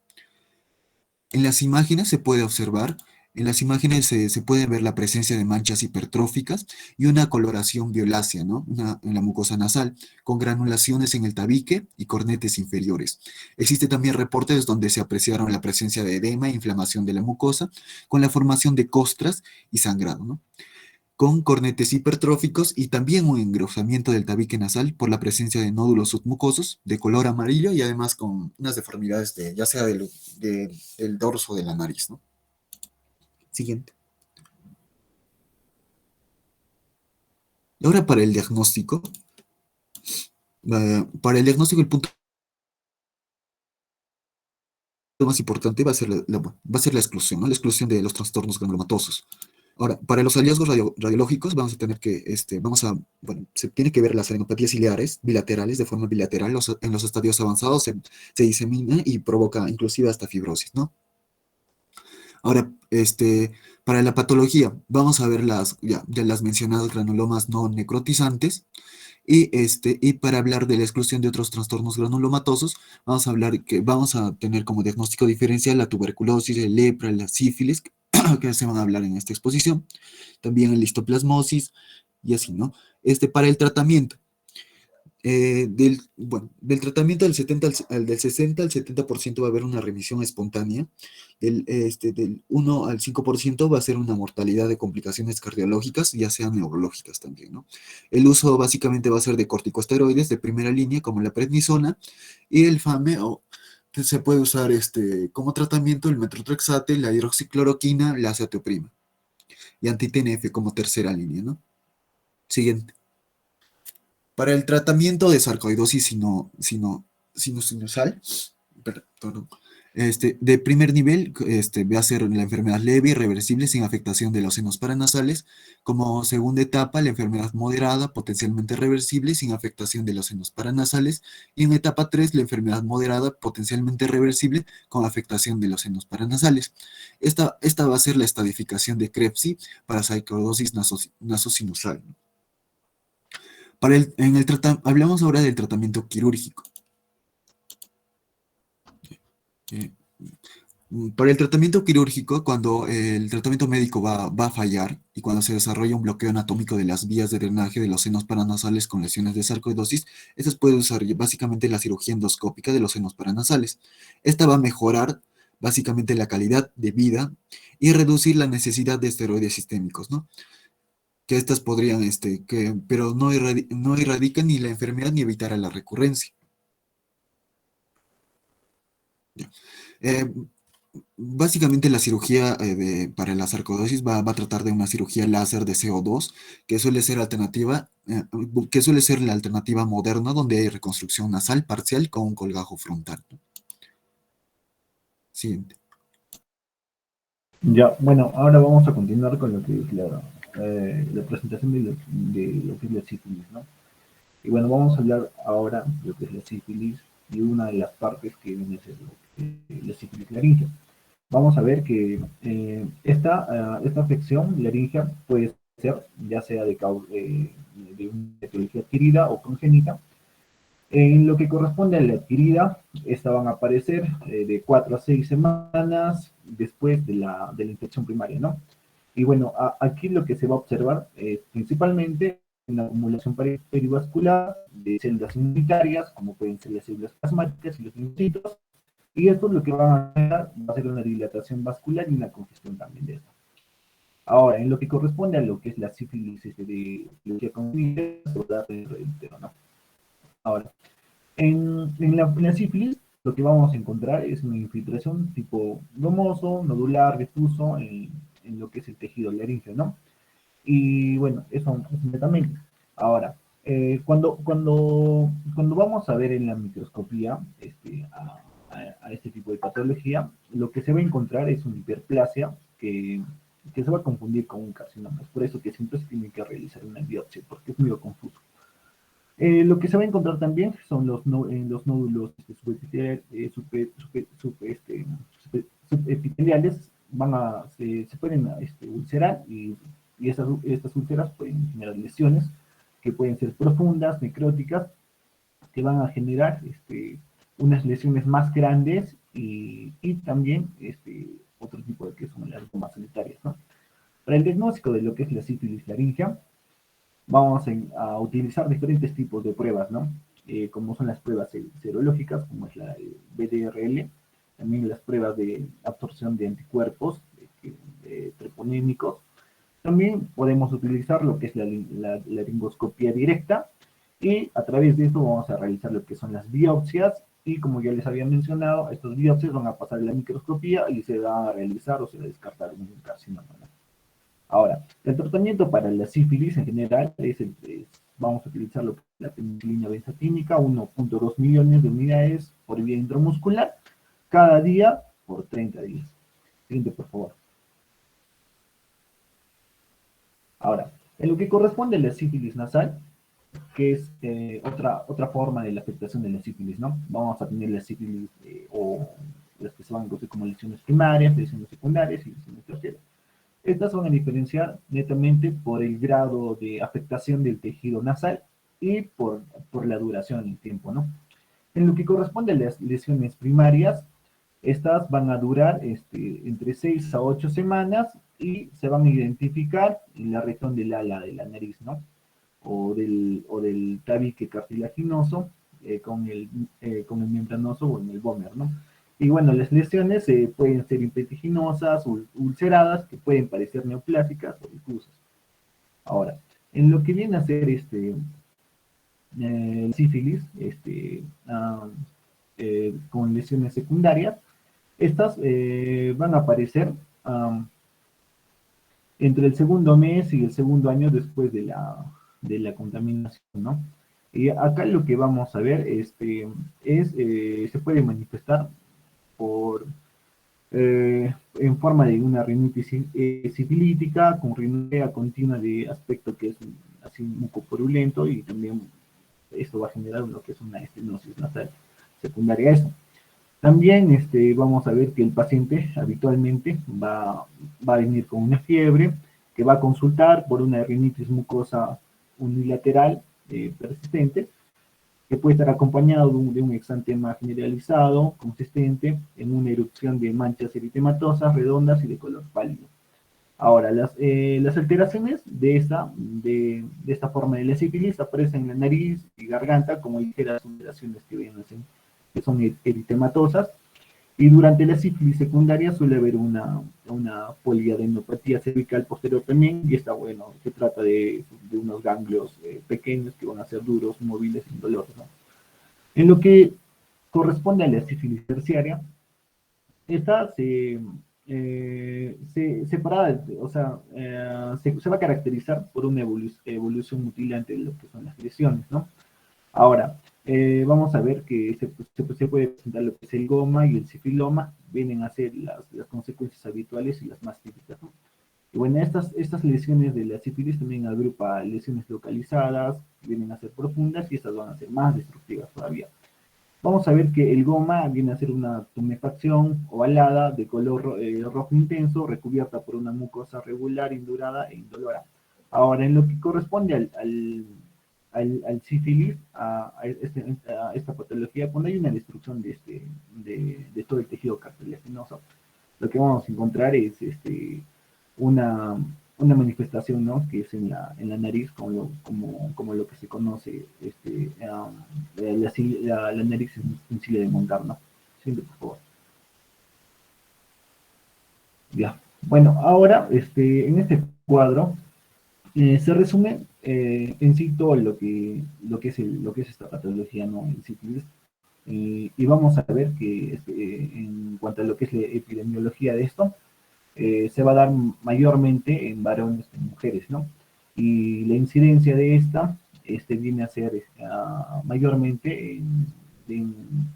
En las imágenes se puede observar, en las imágenes se puede ver la presencia de manchas hipertróficas y una coloración violácea, ¿no? En la mucosa nasal, con granulaciones en el tabique y cornetes inferiores. Existe también reportes donde se apreciaron la presencia de edema e inflamación de la mucosa, con la formación de costras y sangrado, ¿no? Con cornetes hipertróficos y también un engrosamiento del tabique nasal por la presencia de nódulos submucosos de color amarillo y además con unas deformidades ya sea del dorso de la nariz, ¿no? Siguiente. Ahora para el diagnóstico el punto más importante va a ser va a ser la exclusión, ¿no? La exclusión de los trastornos granulomatosos. Ahora, para los hallazgos radiológicos vamos a tener que, bueno, se tiene que ver las adenopatías ciliares bilaterales de forma bilateral. En los estadios avanzados se disemina y provoca inclusive hasta fibrosis, ¿no? Ahora, para la patología, vamos a ver ya las mencionadas granulomas no necrotizantes. Y para hablar de la exclusión de otros trastornos granulomatosos, vamos a tener como diagnóstico diferencial la tuberculosis, el lepra, la sífilis, que se van a hablar en esta exposición, también el histoplasmosis y así, ¿no? Para el tratamiento, bueno, del tratamiento del 60 al 70% va a haber una remisión espontánea, del 1 al 5% va a ser una mortalidad de complicaciones cardiológicas, ya sean neurológicas también, ¿no? El uso básicamente va a ser de corticosteroides de primera línea, como la prednisona, y el FAME, que se puede usar como tratamiento el metrotrexate, la hidroxicloroquina, la azatioprima, y anti-TNF como tercera línea, ¿no? Siguiente. Para el tratamiento de sarcoidosis sinusal, perdón, de primer nivel, va a ser la enfermedad leve y reversible sin afectación de los senos paranasales. Como segunda etapa, la enfermedad moderada, potencialmente reversible sin afectación de los senos paranasales. Y en etapa 3, la enfermedad moderada, potencialmente reversible con afectación de los senos paranasales. Esta va a ser la estadificación de Krebs para sarcoidosis nasosinusal. Hablamos ahora del tratamiento quirúrgico. Eh, Para el tratamiento quirúrgico, cuando el tratamiento médico va a fallar y cuando se desarrolla un bloqueo anatómico de las vías de drenaje de los senos paranasales con lesiones de sarcoidosis, se puede usar básicamente la cirugía endoscópica de los senos paranasales. Esta va a mejorar básicamente la calidad de vida y reducir la necesidad de esteroides sistémicos, ¿no? Que estas podrían, pero no erradican ni la enfermedad ni evitar la recurrencia. Ya. Eh, Básicamente la cirugía para la sarcoidosis va a tratar de una cirugía láser de CO2, que suele ser la alternativa moderna donde hay reconstrucción nasal parcial con un colgajo frontal, ¿no? Siguiente. Ya, bueno, ahora vamos a continuar con lo que es la presentación de lo que es la sífilis, ¿no? Y bueno, vamos a hablar ahora de lo que es la sífilis y una de las partes que viene a ser la sífilis laringea. Vamos a ver que esta afección laringea puede ser ya sea de una etiología adquirida o congénita. En lo que corresponde a la adquirida, esta van a aparecer de 4 a 6 semanas después de la infección primaria, ¿no? Y bueno, aquí lo que se va a observar es principalmente una acumulación perivascular de células inmunitarias, como pueden ser las células plasmáticas y los linfocitos, y esto es lo que va a generar, va a ser una dilatación vascular y una congestión también de esta. Ahora, en lo que corresponde a lo que es la sífilis de etiología congénita, se va a dar dentro del útero, ¿no? Ahora, en la sífilis, lo que vamos a encontrar es una infiltración tipo gomoso, nodular, difuso en lo que es el tejido laríngeo, ¿no? Y bueno, eso netamente. Ahora, Cuando vamos a ver en la microscopía a este tipo de patología, lo que se va a encontrar es una hiperplasia que se va a confundir con un carcinoma. Es por eso que siempre se tiene que realizar una biopsia, porque es muy confuso. Lo que se va a encontrar también son los nódulos subepiteliales, se pueden ulcerar y estas úlceras pueden generar lesiones que pueden ser profundas, necróticas, que van a generar unas lesiones más grandes y también otro tipo de que son las gomas sanitarias, ¿no? Para el diagnóstico de lo que es la sífilis laringea, vamos a utilizar diferentes tipos de pruebas, ¿no? Como son las pruebas serológicas, como es la BDRL, también las pruebas de absorción de anticuerpos treponémicos. También podemos utilizar lo que es la laringoscopía directa y a través de esto vamos a realizar lo que son las biopsias y como ya les había mencionado, estas biopsias van a pasar en la microscopía y se va a realizar o se va a descartar un carcinoma, ¿no? Ahora, el tratamiento para la sífilis en general vamos a utilizar lo que es la penicilina benzatínica, 1.2 millones de unidades por vía intramuscular, cada día por 30 días. Siguiente, por favor. Ahora, en lo que corresponde a la sífilis nasal, que es otra forma de la afectación de la sífilis, ¿no? Vamos a tener la sífilis o las que se van a conocer como lesiones primarias, lesiones secundarias y lesiones terciarias. Estas van a diferenciar netamente por el grado de afectación del tejido nasal y por la duración en tiempo, ¿no? En lo que corresponde a las lesiones primarias, estas van a durar entre 6 a 8 semanas y se van a identificar en la región del ala de la nariz, ¿no? O del tabique cartilaginoso con el membranoso o en el vómer, ¿no? Y bueno, las lesiones pueden ser impetiginosas, ulceradas, que pueden parecer neoplásicas o difusas. Ahora, en lo que viene a ser el sífilis, con lesiones secundarias, estas van a aparecer entre el segundo mes y el segundo año después de la contaminación, ¿no? Y acá lo que vamos a ver se puede manifestar en forma de una rinitis sifilítica, con rinorrea continua de aspecto que es así mucopurulento y también esto va a generar lo que es una estenosis nasal secundaria a eso. También vamos a ver que el paciente habitualmente va a venir con una fiebre, que va a consultar por una rinitis mucosa unilateral persistente, que puede estar acompañado de un exantema generalizado, consistente, en una erupción de manchas eritematosas, redondas y de color pálido. Ahora, las alteraciones de esta forma de la sífilis aparecen en la nariz y garganta como ligeras alteraciones que son eritematosas, y durante la sífilis secundaria suele haber una poliadenopatía cervical posterior también, y esta, bueno, se trata de unos ganglios pequeños que van a ser duros, móviles, indoloros, ¿no? En lo que corresponde a la sífilis terciaria, esta separada, o sea, se va a caracterizar por una evolución mutilante de lo que son las lesiones, ¿no? Ahora, vamos a ver que se puede presentar lo que es el goma y el sifiloma, vienen a ser las consecuencias habituales y las más típicas, ¿no? Y bueno, estas lesiones de la sífilis también agrupa lesiones localizadas, que vienen a ser profundas y estas van a ser más destructivas todavía. Vamos a ver que el goma viene a ser una tumefacción ovalada de color rojo intenso, recubierta por una mucosa regular, indurada e indolora. Ahora, en lo que corresponde al sífilis, a esta patología, cuando hay una destrucción de todo el tejido cartilaginoso, lo que vamos a encontrar es una manifestación, ¿no? Que es en la nariz, como lo que se conoce, la nariz sencilla de montar, ¿no? Siguiente, por favor. Ya. Bueno, ahora, en este cuadro, se resume en sí todo lo que es esta patología, ¿no? En sífilis. Y vamos a ver que en cuanto a lo que es la epidemiología de esto, se va a dar mayormente en varones que en mujeres, ¿no? Y la incidencia de esta viene a ser mayormente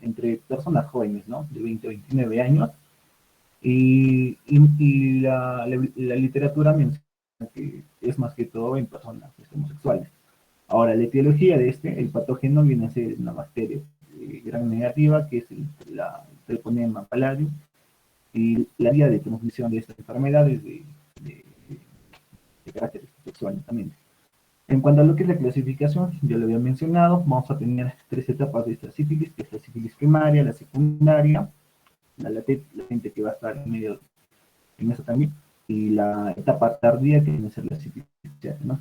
entre personas jóvenes, ¿no? De 20 a 29 años. Y la literatura menciona que es más que todo en personas homosexuales. Ahora, la etiología de el patógeno viene a ser una bacteria gram negativa, que es la Treponema palladium, y la vía de transmisión de estas enfermedades de carácter sexual también. En cuanto a lo que es la clasificación, ya lo había mencionado, vamos a tener 3 etapas de esta sífilis, que es la sífilis primaria, la secundaria, la latente que va a estar en medio en eso también, y la etapa tardía que viene a ser la sífilis terciaria, ¿no?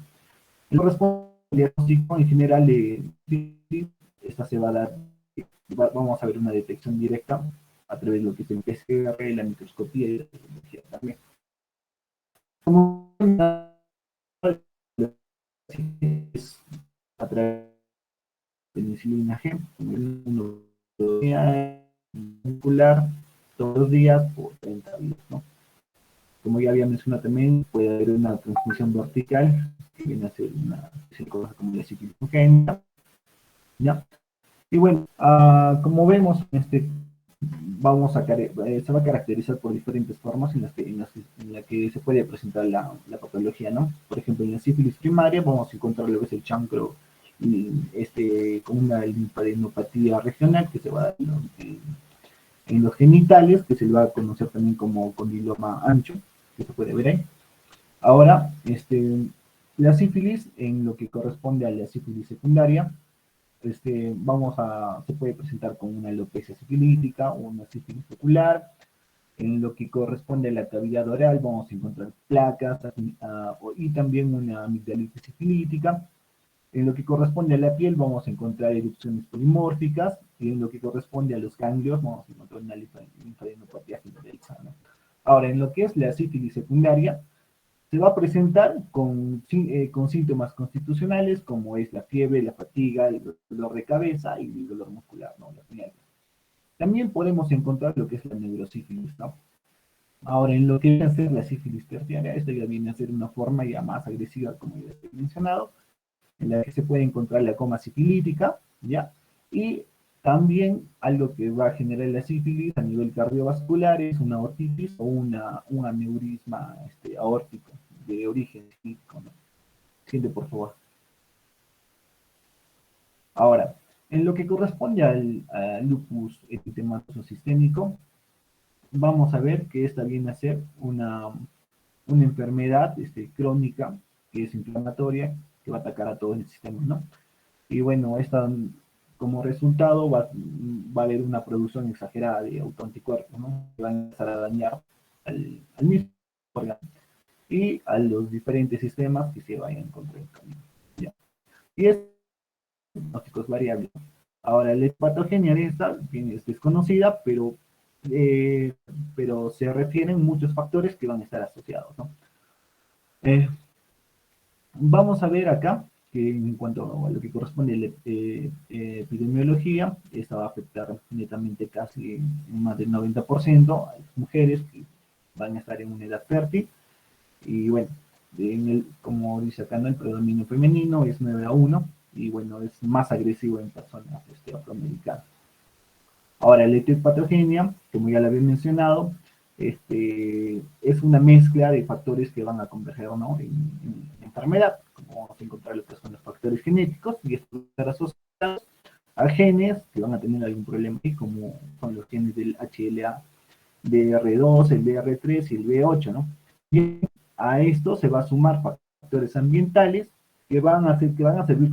El corresponde al diagnóstico en general de sífilis, esta se va a dar, vamos a ver una detección directa a través de lo que es el PCR, la microscopía y la tecnología también. Como es a través de penicilina G, uno muscular todos los días por 30 días, ¿no? Como ya había mencionado también, puede haber una transmisión vertical, que viene a ser una cosa como la sífilis congénita, ¿ya? Y bueno, como vemos, se va a caracterizar por diferentes formas en la que se puede presentar la patología, ¿no? Por ejemplo, en la sífilis primaria vamos a encontrar lo que es el chancro con una linfadenopatía regional que se va a dar en los genitales, que se le va a conocer también como condiloma ancho, que se puede ver ahí. Ahora, la sífilis, en lo que corresponde a la sífilis secundaria, se puede presentar con una alopecia sifilítica o una sífilis ocular. En lo que corresponde a la cavidad oral, vamos a encontrar placas y también una amigdalitis sifilítica. En lo que corresponde a la piel, vamos a encontrar erupciones polimórficas. Y en lo que corresponde a los ganglios, vamos a encontrar una linfadenopatía generalizada, ¿no? Ahora, en lo que es la sífilis secundaria, se va a presentar con síntomas constitucionales como es la fiebre, la fatiga, el dolor de cabeza y el dolor muscular, ¿no? Las mialgias. También podemos encontrar lo que es la neurosífilis, ¿no? Ahora, en lo que viene a ser la sífilis terciaria, esta ya viene a ser una forma ya más agresiva, como ya he mencionado, en la que se puede encontrar la coma sifilítica, ¿ya? Y también algo que va a generar la sífilis a nivel cardiovascular es una aortitis o un aneurisma aórtico de origen sífico, ¿no? Siguiente, por favor. Ahora, en lo que corresponde al lupus eritematoso sistémico, vamos a ver que esta viene a ser una enfermedad crónica que es inflamatoria, que va a atacar a todo el sistema, ¿no? Y bueno, como resultado va a haber una producción exagerada de autoanticuerpos, ¿no? Que van a empezar a dañar al mismo órgano y a los diferentes sistemas que se vayan a encontrar en el camino, ¿ya? Y es diagnósticos variables. Ahora, la patogenia de esta es desconocida, pero se refieren muchos factores que van a estar asociados, ¿no? Vamos a ver acá que en cuanto a lo que corresponde a la epidemiología, esta va a afectar netamente casi en más del 90% a las mujeres que van a estar en una edad fértil. Y bueno, como dice acá, ¿no? El predominio femenino es 9-1, y bueno, es más agresivo en personas afroamericanas. Ahora, la etiopatogenia, como ya lo había mencionado, es una mezcla de factores que van a converger, ¿no? en enfermedad, como vamos a encontrar lo que son los factores genéticos, y estos están asociados a genes que van a tener algún problema, como son los genes del HLA, DR2, el DR3 y el B8, ¿no? Y a esto se va a sumar factores ambientales que van a servir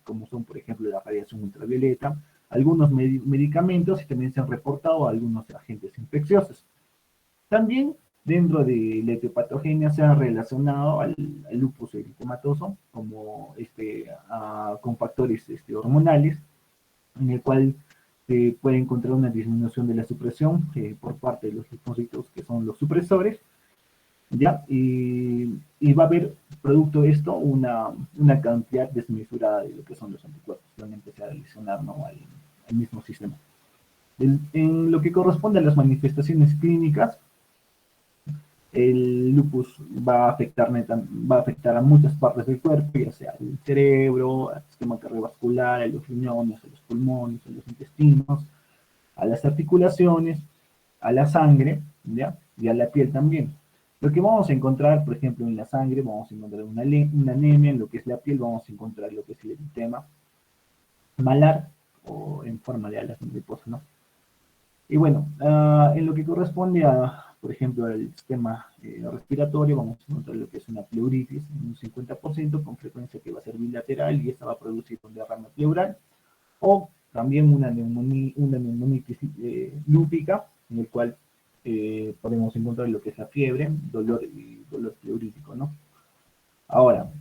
como son, por ejemplo, la radiación ultravioleta, algunos medicamentos, y también se han reportado algunos agentes infecciosos. También dentro de la etiopatogenia se ha relacionado al lupus eritematoso como con factores hormonales, en el cual se puede encontrar una disminución de la supresión por parte de los linfocitos que son los supresores, ¿ya? Y va a haber, producto de esto, una cantidad desmesurada de lo que son los anticuerpos, que van a empezar a lesionar, ¿no? al mismo sistema. En lo que corresponde a las manifestaciones clínicas, El lupus va a afectar a muchas partes del cuerpo, ya sea el cerebro, al sistema cardiovascular, a los riñones, a los pulmones, a los intestinos, a las articulaciones, a la sangre, ¿ya? Y a la piel también. Lo que vamos a encontrar, por ejemplo, en la sangre, vamos a encontrar una anemia, en lo que es la piel vamos a encontrar lo que es el eritema malar o en forma de alas mariposa, ¿no? Y bueno, en lo que corresponde a, por ejemplo, al sistema respiratorio, vamos a encontrar lo que es una pleuritis en un 50% con frecuencia que va a ser bilateral y esta va a producir un derrame pleural o también una neumonitis lúpica en el cual podemos encontrar lo que es la fiebre, dolor y dolor pleurítico, ¿no? Ahora,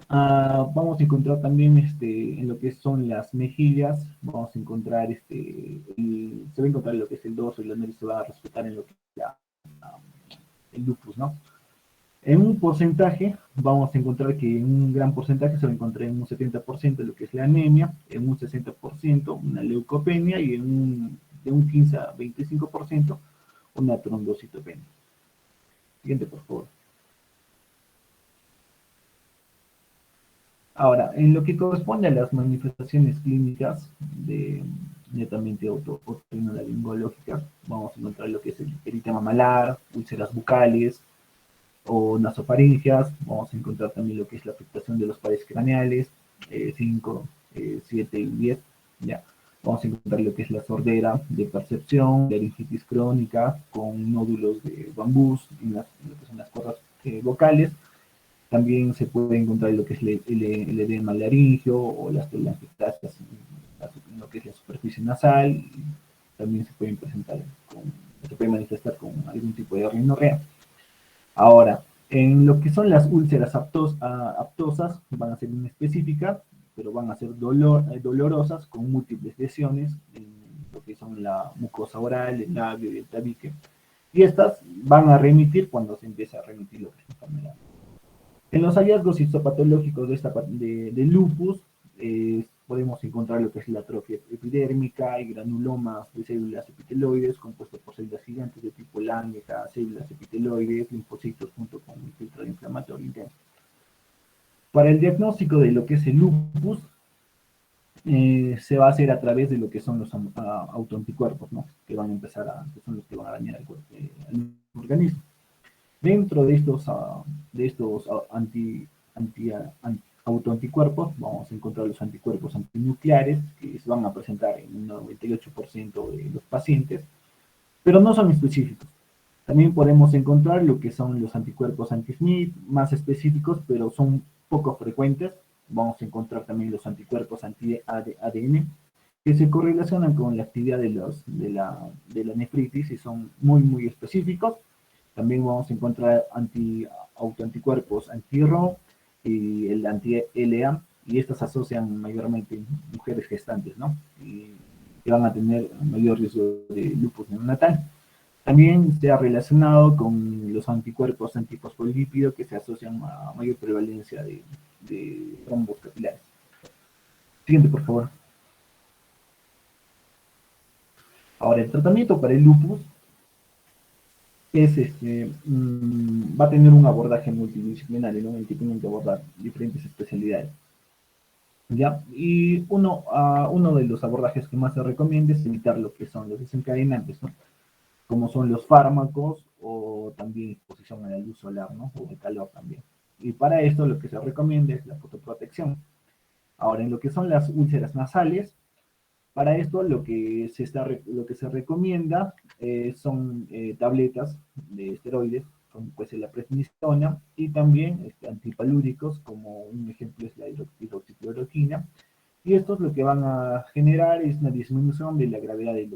vamos a encontrar también en lo que son las mejillas, vamos a encontrar, se va a encontrar lo que es el dorso y la nariz se va a respetar en lo que es el lupus, ¿no? En un porcentaje, vamos a encontrar que en un gran porcentaje se va a encontrar en un 70% lo que es la anemia, en un 60% una leucopenia y de un 15 a 25% una trombocitopenia. Siguiente, por favor. Ahora, en lo que corresponde a las manifestaciones clínicas netamente otorrinolaringológicas, vamos a encontrar lo que es el eritema malar, úlceras bucales o nasofaringeas, vamos a encontrar también lo que es la afectación de los pares craneales, 5, 7 y 10, ya. Vamos a encontrar lo que es la sordera de percepción, laringitis crónica con nódulos de bambús en lo que son las cuerdas vocales. También se puede encontrar lo que es el edema laringio o las telangiectasias en lo que es la superficie nasal. También se pueden se puede manifestar con algún tipo de rinorrea. Ahora, en lo que son las úlceras aptosas, van a ser inespecíficas, pero van a ser dolorosas con múltiples lesiones en lo que son la mucosa oral, el labio y el tabique. Y estas van a remitir cuando se empieza a remitir lo que es la enfermedad. En los hallazgos histopatológicos de lupus, podemos encontrar lo que es la atrofia epidérmica y granulomas de células epiteloides compuestos por células gigantes de tipo Langerhans, células epiteloides, linfocitos junto con un filtro inflamatorio intenso. Para el diagnóstico de lo que es el lupus, se va a hacer a través de lo que son los autoanticuerpos, ¿no? Que van a empezar que son los que van a dañar al organismo. Dentro de estos autoanticuerpos vamos a encontrar los anticuerpos antinucleares que se van a presentar en un 98% de los pacientes, pero no son específicos. También podemos encontrar lo que son los anticuerpos anti-Smith, más específicos, pero son poco frecuentes. Vamos a encontrar también los anticuerpos anti-ADN, que se correlacionan con la actividad de la nefritis y son muy específicos. También vamos a encontrar autoanticuerpos anti-RO y el anti-LA, y estas se asocian mayormente en mujeres gestantes, ¿no? Y que van a tener mayor riesgo de lupus neonatal. También se ha relacionado con los anticuerpos antifosfolípido que se asocian a mayor prevalencia de trombos capilares. Siguiente, por favor. Ahora, el tratamiento para el lupus va a tener un abordaje multidisciplinario, ¿no? En el que tienen que abordar diferentes especialidades. ¿Ya? Y uno de los abordajes que más se recomienda es evitar lo que son los desencadenantes, ¿no? Como son los fármacos o también exposición a la luz solar, ¿no? O el calor también. Y para esto lo que se recomienda es la fotoprotección. Ahora, en lo que son las úlceras nasales, para esto lo que se recomienda son tabletas de esteroides, como puede ser la prednisona, y también antipalúdicos, como un ejemplo es la hidroxicloroquina. Y estos lo que van a generar es una disminución de la gravedad de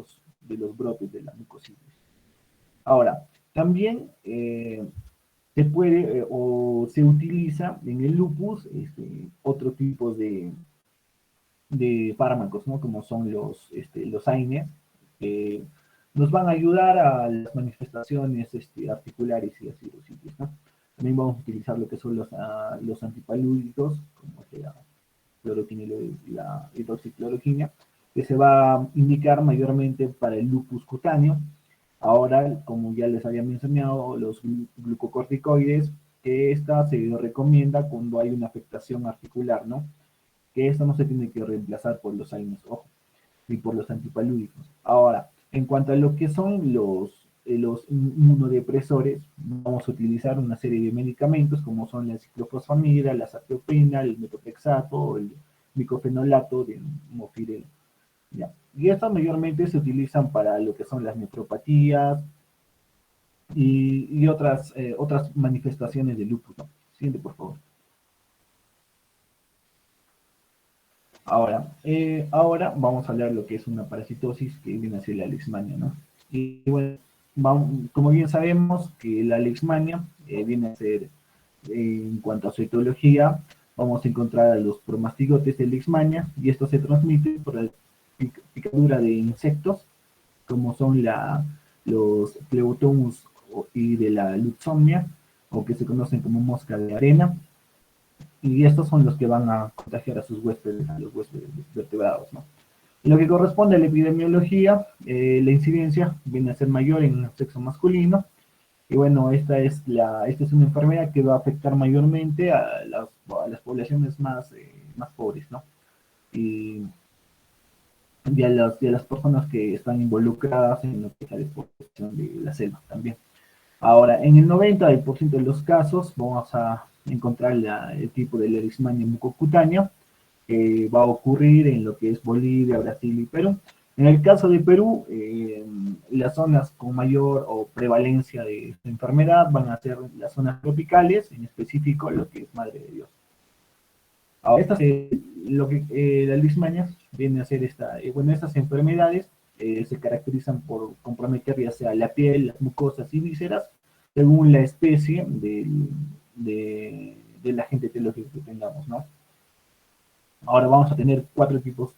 los brotes de la mucositis. Ahora, también se puede o se utiliza en el lupus otro tipo de fármacos, ¿no? Como son los AINES, que nos van a ayudar a las manifestaciones articulares y la sinusitis, ¿no? También vamos a utilizar lo que son los antipalúdicos, como la cloroquina y la hidroxicloroquina, que se va a indicar mayormente para el lupus cutáneo. Ahora, como ya les había mencionado, los glucocorticoides, que esta se recomienda cuando hay una afectación articular, ¿no? Que esta no se tiene que reemplazar por los AINES, ojo, ni por los antipalúdicos. Ahora, en cuanto a lo que son los inmunodepresores, vamos a utilizar una serie de medicamentos como son la ciclofosfamida, la satropina, el metotrexato, el micofenolato de mofirel. ¿Ya? Y estas mayormente se utilizan para lo que son las nefropatías y otras manifestaciones de lupus, ¿no? Siguiente, por favor. Ahora vamos a hablar de lo que es una parasitosis que viene a ser la leishmania, ¿no? Y bueno, como bien sabemos que la leishmania viene a ser, en cuanto a su etiología, vamos a encontrar a los promastigotes de leishmania y esto se transmite por la picadura de insectos, como son los Pleurotomus y de la Lutzomnia, o que se conocen como mosca de arena, y estos son los que van a contagiar a sus huéspedes, a los huéspedes vertebrados, ¿no? En lo que corresponde a la epidemiología, la incidencia viene a ser mayor en el sexo masculino, y bueno, esta es una enfermedad que va a afectar mayormente a las poblaciones más pobres, ¿no? Y, y a las personas que están involucradas en lo que es la despoblación de la selva también. Ahora, en el 90% de los casos vamos a encontrar el tipo de leishmania mucocutánea, que va a ocurrir en lo que es Bolivia, Brasil y Perú. En el caso de Perú, las zonas con mayor o prevalencia de esta enfermedad van a ser las zonas tropicales, en específico lo que es Madre de Dios. Ahora, la leishmania viene a ser estas enfermedades se caracterizan por comprometer ya sea la piel, las mucosas y vísceras, según la especie del agente etiológico que tengamos, ¿no? Ahora vamos a tener 4 tipos,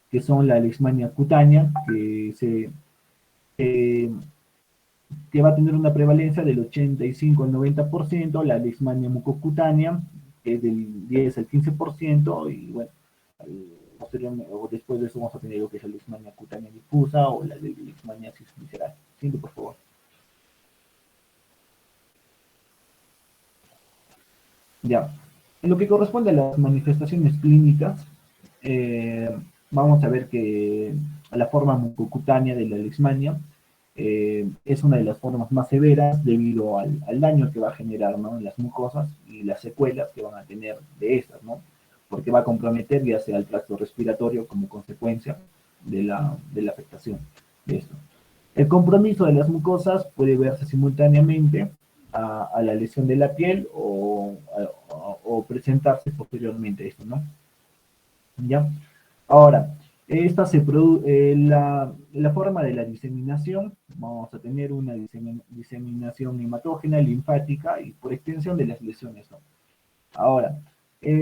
que son la leishmania cutánea, que va a tener una prevalencia del 85 al 90%, la leishmania mucocutánea, que es del 10 al 15%, y bueno, posteriormente, o después de eso vamos a tener lo que es la leishmania cutánea difusa o la de leishmaniasis visceral. Siguiente, por favor. Ya. En lo que corresponde a las manifestaciones clínicas, vamos a ver que la forma mucocutánea de la leishmania es una de las formas más severas debido al daño que va a generar, ¿no?, en las mucosas y las secuelas que van a tener de estas, ¿no? Porque va a comprometer ya sea el tracto respiratorio como consecuencia de la afectación de esto. El compromiso de las mucosas puede verse simultáneamente a la lesión de la piel o presentarse posteriormente a esto, ¿no? ¿Ya? Ahora, la forma de la diseminación, vamos a tener una diseminación hematógena, linfática y por extensión de las lesiones, ¿no? Ahora,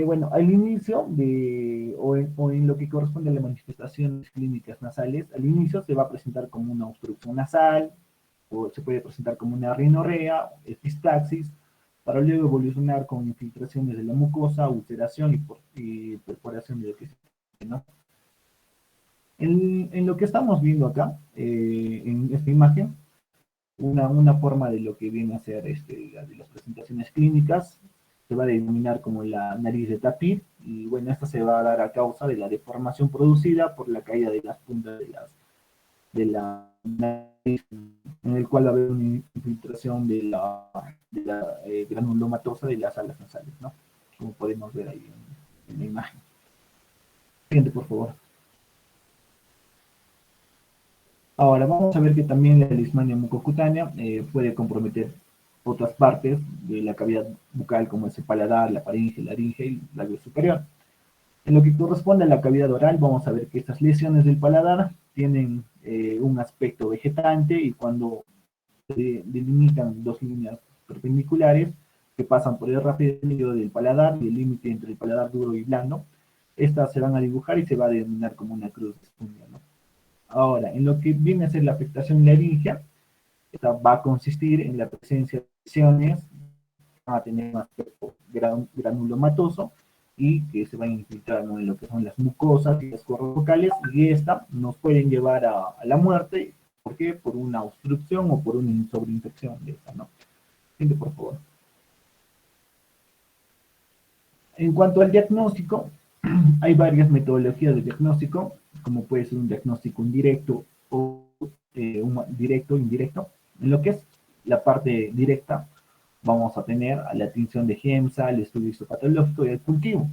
bueno, al inicio o en lo que corresponde a las manifestaciones clínicas nasales, al inicio se va a presentar como una obstrucción nasal, o se puede presentar como una rinorrea, epistaxis, para luego evolucionar con infiltraciones de la mucosa, ulceración y perforación de lo que se, ¿no? En lo que estamos viendo acá, en esta imagen, una forma de lo que viene a ser de las presentaciones clínicas, se va a denominar como la nariz de tapir, y bueno, esta se va a dar a causa de la deformación producida por la caída de las puntas de la nariz, en el cual va a haber una infiltración de la granulomatosa de las alas nasales, ¿no? Como podemos ver ahí en la imagen. Siguiente, por favor. Ahora, vamos a ver que también la leishmania mucocutánea puede comprometer otras partes de la cavidad bucal, como es el paladar, la faringe, la laringe y el labio superior. En lo que corresponde a la cavidad oral, vamos a ver que estas lesiones del paladar tienen un aspecto vegetante, y cuando se delimitan 2 líneas perpendiculares que pasan por el rápido del paladar y el límite entre el paladar duro y blando, estas se van a dibujar y se va a denominar como una cruz de Estunia, ¿no? Ahora, en lo que viene a ser la afectación laringea, esta va a consistir en la presencia de lesiones, van a tener un aspecto granulomatoso y que se van a infiltrar, ¿no?, en lo que son las mucosas y las cuerdas vocales, y esta nos pueden llevar a la muerte ¿Por qué? Por una obstrucción o por una sobreinfección de esta, ¿no? Siguiente, por favor. En cuanto al diagnóstico, hay varias metodologías de diagnóstico, como puede ser un diagnóstico indirecto o un directo o indirecto. En lo que es la parte directa, vamos a tener a la tinción de GEMSA, el estudio histopatológico y el cultivo.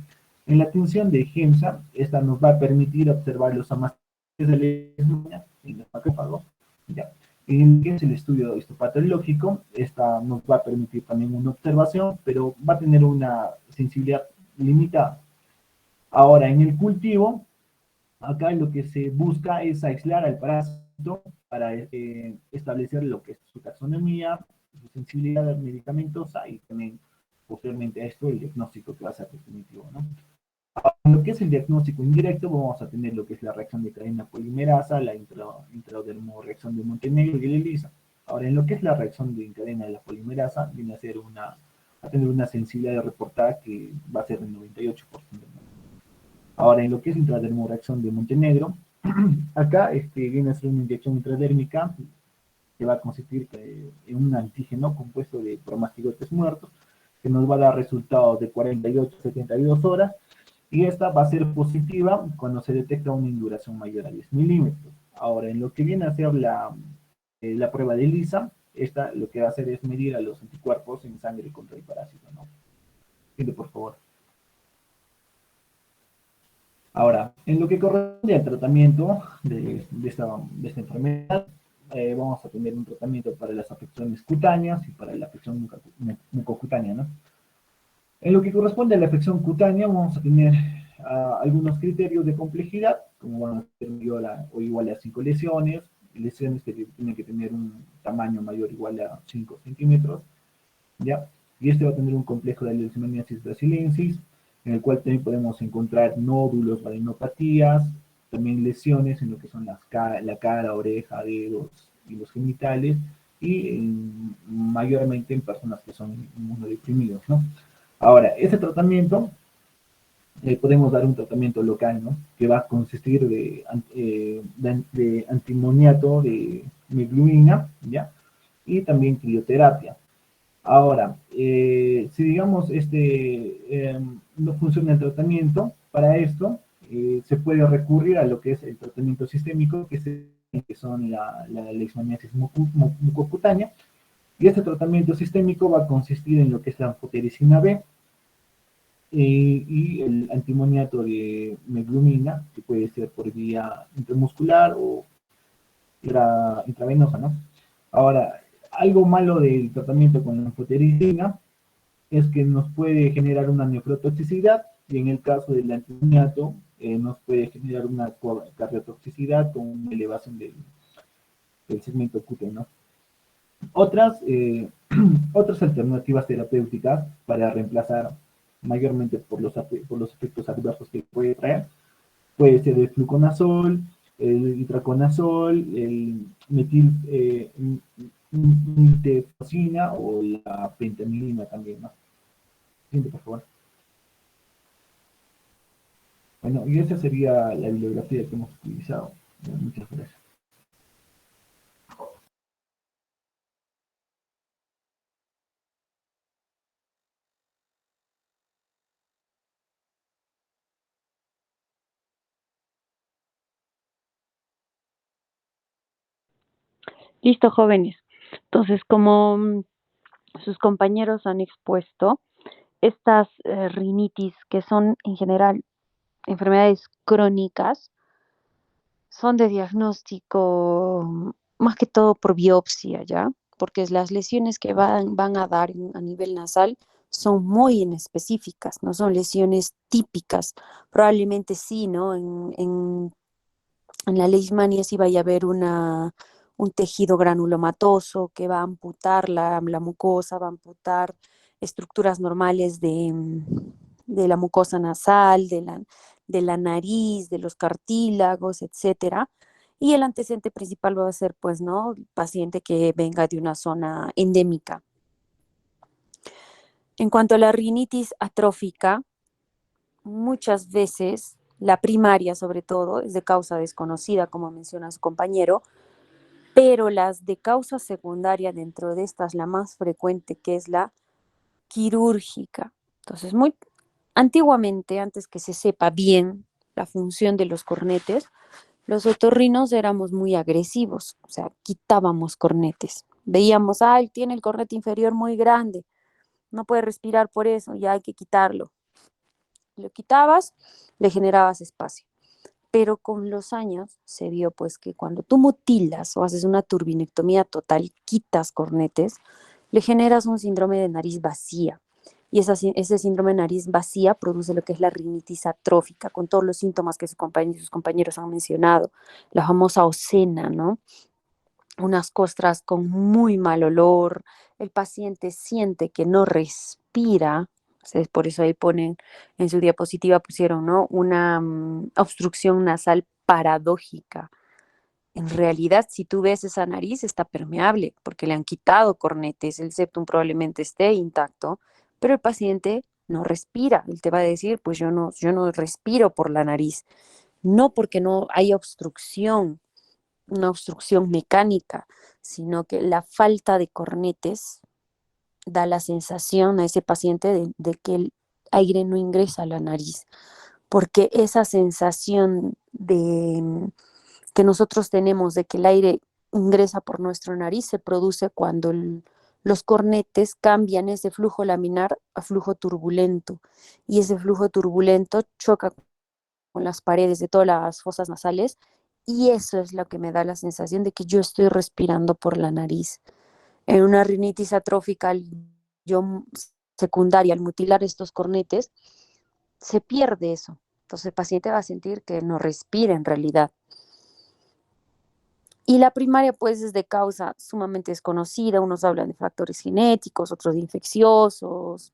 En la tinción de GEMSA, esta nos va a permitir observar los amastes de la leishmania en los macrófagos. ¿Ya? En lo que es el estudio histopatológico, esta nos va a permitir también una observación, pero va a tener una sensibilidad limitada. Ahora, en el cultivo, acá lo que se busca es aislar al parásito para establecer lo que es su taxonomía, su sensibilidad medicamentosa y también posteriormente a esto el diagnóstico que va a ser definitivo, ¿no? En lo que es el diagnóstico indirecto vamos a tener lo que es la reacción de cadena polimerasa, la intradermoreacción de Montenegro y el ELISA. Ahora, en lo que es la reacción de cadena de la polimerasa, viene a tener una sensibilidad de reportada que va a ser del 98%. Ahora, en lo que es intradermoreacción de Montenegro, acá viene a ser una inyección intradérmica que va a consistir en un antígeno compuesto de promastigotes muertos, que nos va a dar resultados de 48 a 72 horas, y esta va a ser positiva cuando se detecta una induración mayor a 10 milímetros. Ahora, en lo que viene a ser la prueba de ELISA, esta lo que va a hacer es medir a los anticuerpos en sangre contra el parásito, ¿no? Siguiente, por favor. Ahora, en lo que corresponde al tratamiento de esta enfermedad, vamos a tener un tratamiento para las afecciones cutáneas y para la afección mucocutánea, ¿no? En lo que corresponde a la afección cutánea, vamos a tener algunos criterios de complejidad, como van a ser mayor o igual a 5 lesiones, lesiones que tienen que tener un tamaño mayor o igual a 5 centímetros, ¿ya? Y este va a tener un complejo de leishmaniasis brasiliensis, en el cual también podemos encontrar nódulos, varinopatía, también lesiones en lo que son la cara, oreja, dedos y los genitales, y mayormente en personas que son inmunodeprimidos, ¿no? Ahora, ese tratamiento, podemos dar un tratamiento local, ¿no? Que va a consistir de antimoniato de meglumina, ¿ya? Y también crioterapia. Ahora, si digamos no funciona el tratamiento, para esto se puede recurrir a lo que es el tratamiento sistémico, que son la leishmaniasis mucocutánea, y este tratamiento sistémico va a consistir en lo que es la anfotericina B y el antimoniato de meglumina, que puede ser por vía intramuscular o intravenosa, ¿no? Ahora, algo malo del tratamiento con la anfotericina es que nos puede generar una nefrotoxicidad, y en el caso del antimoniato nos puede generar una cardiotoxicidad con una elevación del segmento cutáneo, ¿no? Otras alternativas terapéuticas para reemplazar mayormente por los efectos adversos que puede traer, puede ser el fluconazol, el itraconazol, el metiltefosina o la pentamidina también, ¿no? Siguiente, por favor. Bueno, y esa sería la bibliografía que hemos utilizado. Muchas gracias. Listo, jóvenes. Entonces, como sus compañeros han expuesto, estas rinitis, que son en general enfermedades crónicas, son de diagnóstico más que todo por biopsia, ¿ya? Porque las lesiones que van a dar a nivel nasal son muy inespecíficas, no son lesiones típicas. Probablemente sí, ¿no? En la leishmania sí vaya a haber un tejido granulomatoso que va a amputar la mucosa, va a amputar estructuras normales de la mucosa nasal, de la nariz, de los cartílagos, etcétera. Y el antecedente principal va a ser, pues, ¿no? El paciente que venga de una zona endémica. En cuanto a la rinitis atrófica, muchas veces, la primaria sobre todo, es de causa desconocida, como menciona su compañero, pero las de causa secundaria, dentro de estas, la más frecuente, que es la quirúrgica. Entonces, muy antiguamente, antes que se sepa bien la función de los cornetes, los otorrinos éramos muy agresivos, o sea, quitábamos cornetes. Veíamos, él tiene el cornete inferior muy grande, no puede respirar por eso, ya hay que quitarlo. Lo quitabas, le generabas espacio. Pero con los años se vio pues que cuando tú mutilas o haces una turbinectomía total, quitas cornetes, le generas un síndrome de nariz vacía. Y ese síndrome de nariz vacía produce lo que es la rinitis atrófica, con todos los síntomas que sus compañeros han mencionado. La famosa ocena, ¿no? Unas costras con muy mal olor, el paciente siente que no respira, por eso ahí ponen, en su diapositiva pusieron, ¿no? Una obstrucción nasal paradójica. En realidad, si tú ves esa nariz, está permeable, porque le han quitado cornetes, el septum probablemente esté intacto, pero el paciente no respira. Él te va a decir, pues yo no respiro por la nariz, no porque no hay obstrucción, una obstrucción mecánica, sino que la falta de cornetes da la sensación a ese paciente de que el aire no ingresa a la nariz, porque esa sensación que nosotros tenemos de que el aire ingresa por nuestra nariz se produce cuando los cornetes cambian ese flujo laminar a flujo turbulento, y ese flujo turbulento choca con las paredes de todas las fosas nasales, y eso es lo que me da la sensación de que yo estoy respirando por la nariz. En una rinitis atrófica, yo secundaria, al mutilar estos cornetes, se pierde eso. Entonces el paciente va a sentir que no respira en realidad. Y la primaria, pues, es de causa sumamente desconocida. Unos hablan de factores genéticos, otros de infecciosos,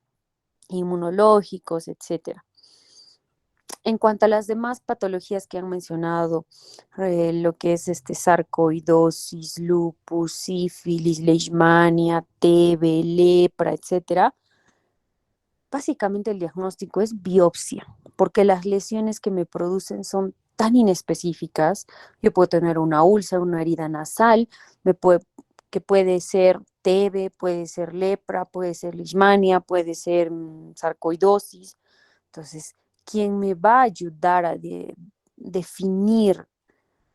inmunológicos, etcétera. En cuanto a las demás patologías que han mencionado, lo que es sarcoidosis, lupus, sífilis, leishmania, TB, lepra, etcétera, básicamente el diagnóstico es biopsia, porque las lesiones que me producen son tan inespecíficas. Yo puedo tener una úlcera, una herida nasal, que puede ser TB, puede ser lepra, puede ser leishmania, puede ser sarcoidosis. Entonces, quien me va a ayudar a definir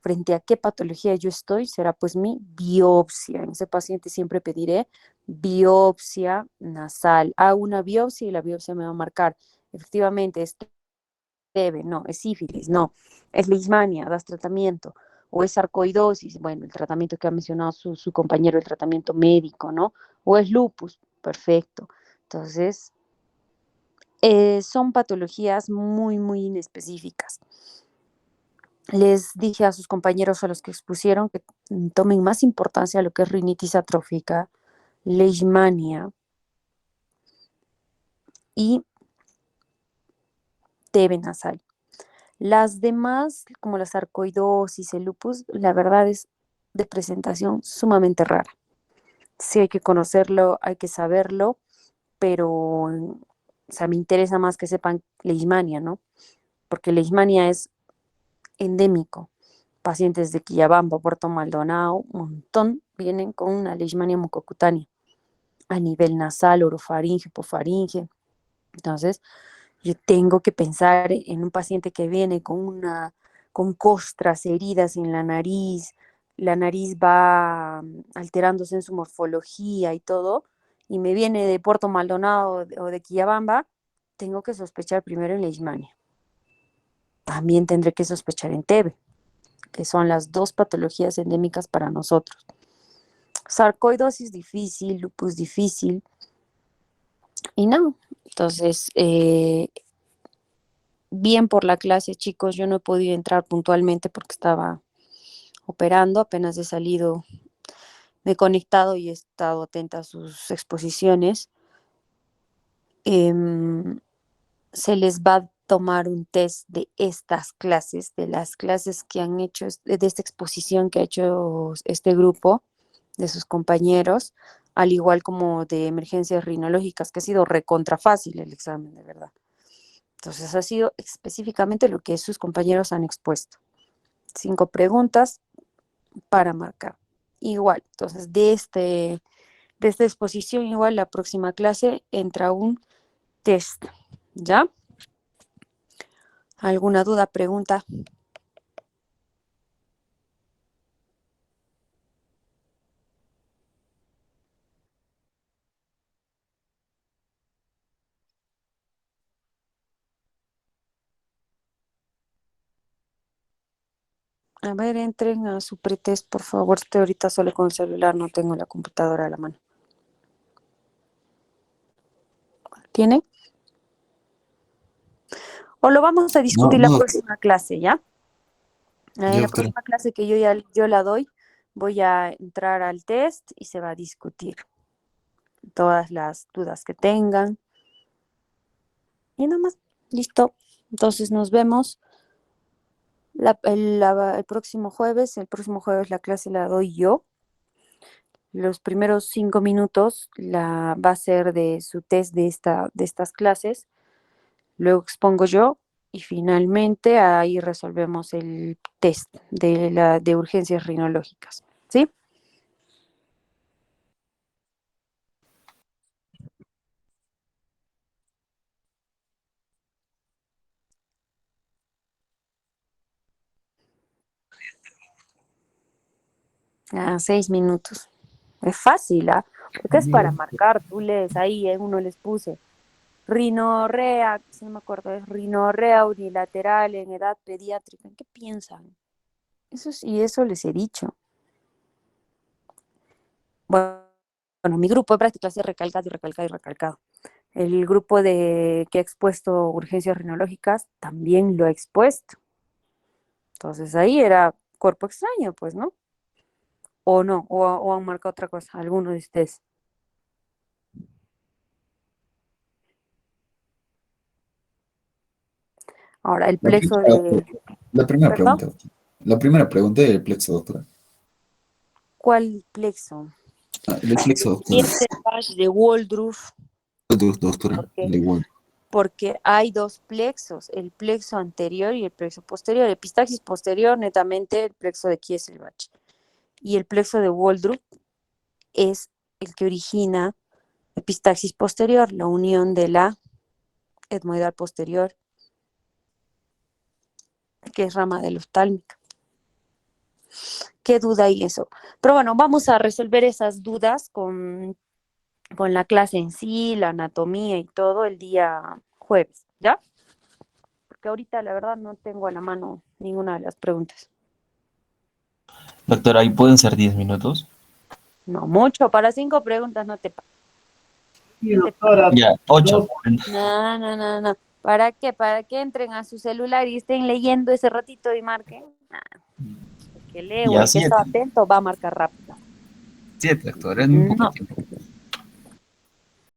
frente a qué patología yo estoy será pues mi biopsia. En ese paciente siempre pediré biopsia nasal. Hago una biopsia y la biopsia me va a marcar, efectivamente, es TB, no, es sífilis, no, es leishmania, das tratamiento, o es sarcoidosis, bueno, el tratamiento que ha mencionado su compañero, el tratamiento médico, ¿no? O es lupus, perfecto. Entonces, son patologías muy, muy inespecíficas. Les dije a sus compañeros, a los que expusieron, que tomen más importancia a lo que es rinitis atrófica, leishmania y TB nasal. Las demás, como la sarcoidosis, el lupus, la verdad es de presentación sumamente rara. Sí hay que conocerlo, hay que saberlo, pero, o sea, me interesa más que sepan leishmania, ¿no? Porque leishmania es endémico. Pacientes de Quillabamba, Puerto Maldonado, un montón vienen con una leishmania mucocutánea a nivel nasal, orofaringe, hipofaringe. Entonces, yo tengo que pensar en un paciente que viene con costras, heridas en la nariz va alterándose en su morfología y todo, y me viene de Puerto Maldonado o de Quillabamba, tengo que sospechar primero en leishmania. También tendré que sospechar en TB, que son las dos patologías endémicas para nosotros. Sarcoidosis difícil, lupus difícil, y no. Entonces, bien por la clase, chicos, yo no he podido entrar puntualmente porque estaba operando, apenas he salido, me he conectado y he estado atenta a sus exposiciones. Se les va a tomar un test de estas clases, de las clases que han hecho, de esta exposición que ha hecho este grupo de sus compañeros, al igual como de emergencias rinológicas, que ha sido recontra fácil el examen, de verdad. Entonces ha sido específicamente lo que sus compañeros han expuesto. 5 preguntas para marcar. igual. Entonces, de esta exposición, igual la próxima clase entra un test, ¿ya? ¿Alguna duda, pregunta? A ver, entren a su pretest, por favor. Estoy ahorita solo con el celular, no tengo la computadora a la mano. ¿Tienen? O lo vamos a No, discutir no, la doctora. próxima clase, ¿ya? Ya, En la doctora. próxima clase que yo la doy, voy a entrar al test y se va a discutir todas las dudas que tengan. Y nada más, listo. Entonces nos vemos el próximo jueves. El próximo jueves la clase la doy yo. Los primeros 5 minutos va a ser de su test de estas clases. Luego expongo yo y finalmente ahí resolvemos el test de urgencias rinológicas. ¿Sí? Ah, 6 minutos. Es fácil, ¿ah? Porque es para marcar. Tú lees ahí, en uno les puse. Rinorrea, si no me acuerdo, es rinorrea unilateral en edad pediátrica. ¿En qué piensan? Y eso les he dicho. Bueno, mi grupo de prácticas es recalcado y recalcado y recalcado. El grupo que ha expuesto urgencias rinológicas también lo ha expuesto. Entonces ahí era cuerpo extraño, pues, ¿no? O no, o han marcado otra cosa, alguno de ustedes. Ahora, el La plexo primera, de... la primera ¿Perdón? pregunta, doctora. La primera pregunta del plexo, doctora. ¿Cuál plexo? Ah, el plexo, doctora. Kieselbach, de Woldruff, Doctora, porque, el igual. porque hay dos plexos, el plexo anterior y el plexo posterior. Epistaxis posterior, netamente el plexo de Kieselbach. Y el plexo de Woldruff es el que origina epistaxis posterior, la unión de la etmoidal posterior, que es rama del oftálmica. ¿Qué duda hay eso? Pero bueno, vamos a resolver esas dudas con la clase en sí, la anatomía y todo el día jueves, ¿ya? Porque ahorita la verdad no tengo a la mano ninguna de las preguntas. Doctora, ¿ahí pueden ser 10 minutos? No, mucho, para 5 preguntas no te pasa. Sí, doctora, Ya, 8. dos, No, no, no, no. ¿Para qué? ¿Para que entren a su celular y estén leyendo ese ratito y marquen? Nah, el que lee o Ya, el que está 7. atento va a marcar rápido. 7, doctora, es muy poco No, tiempo.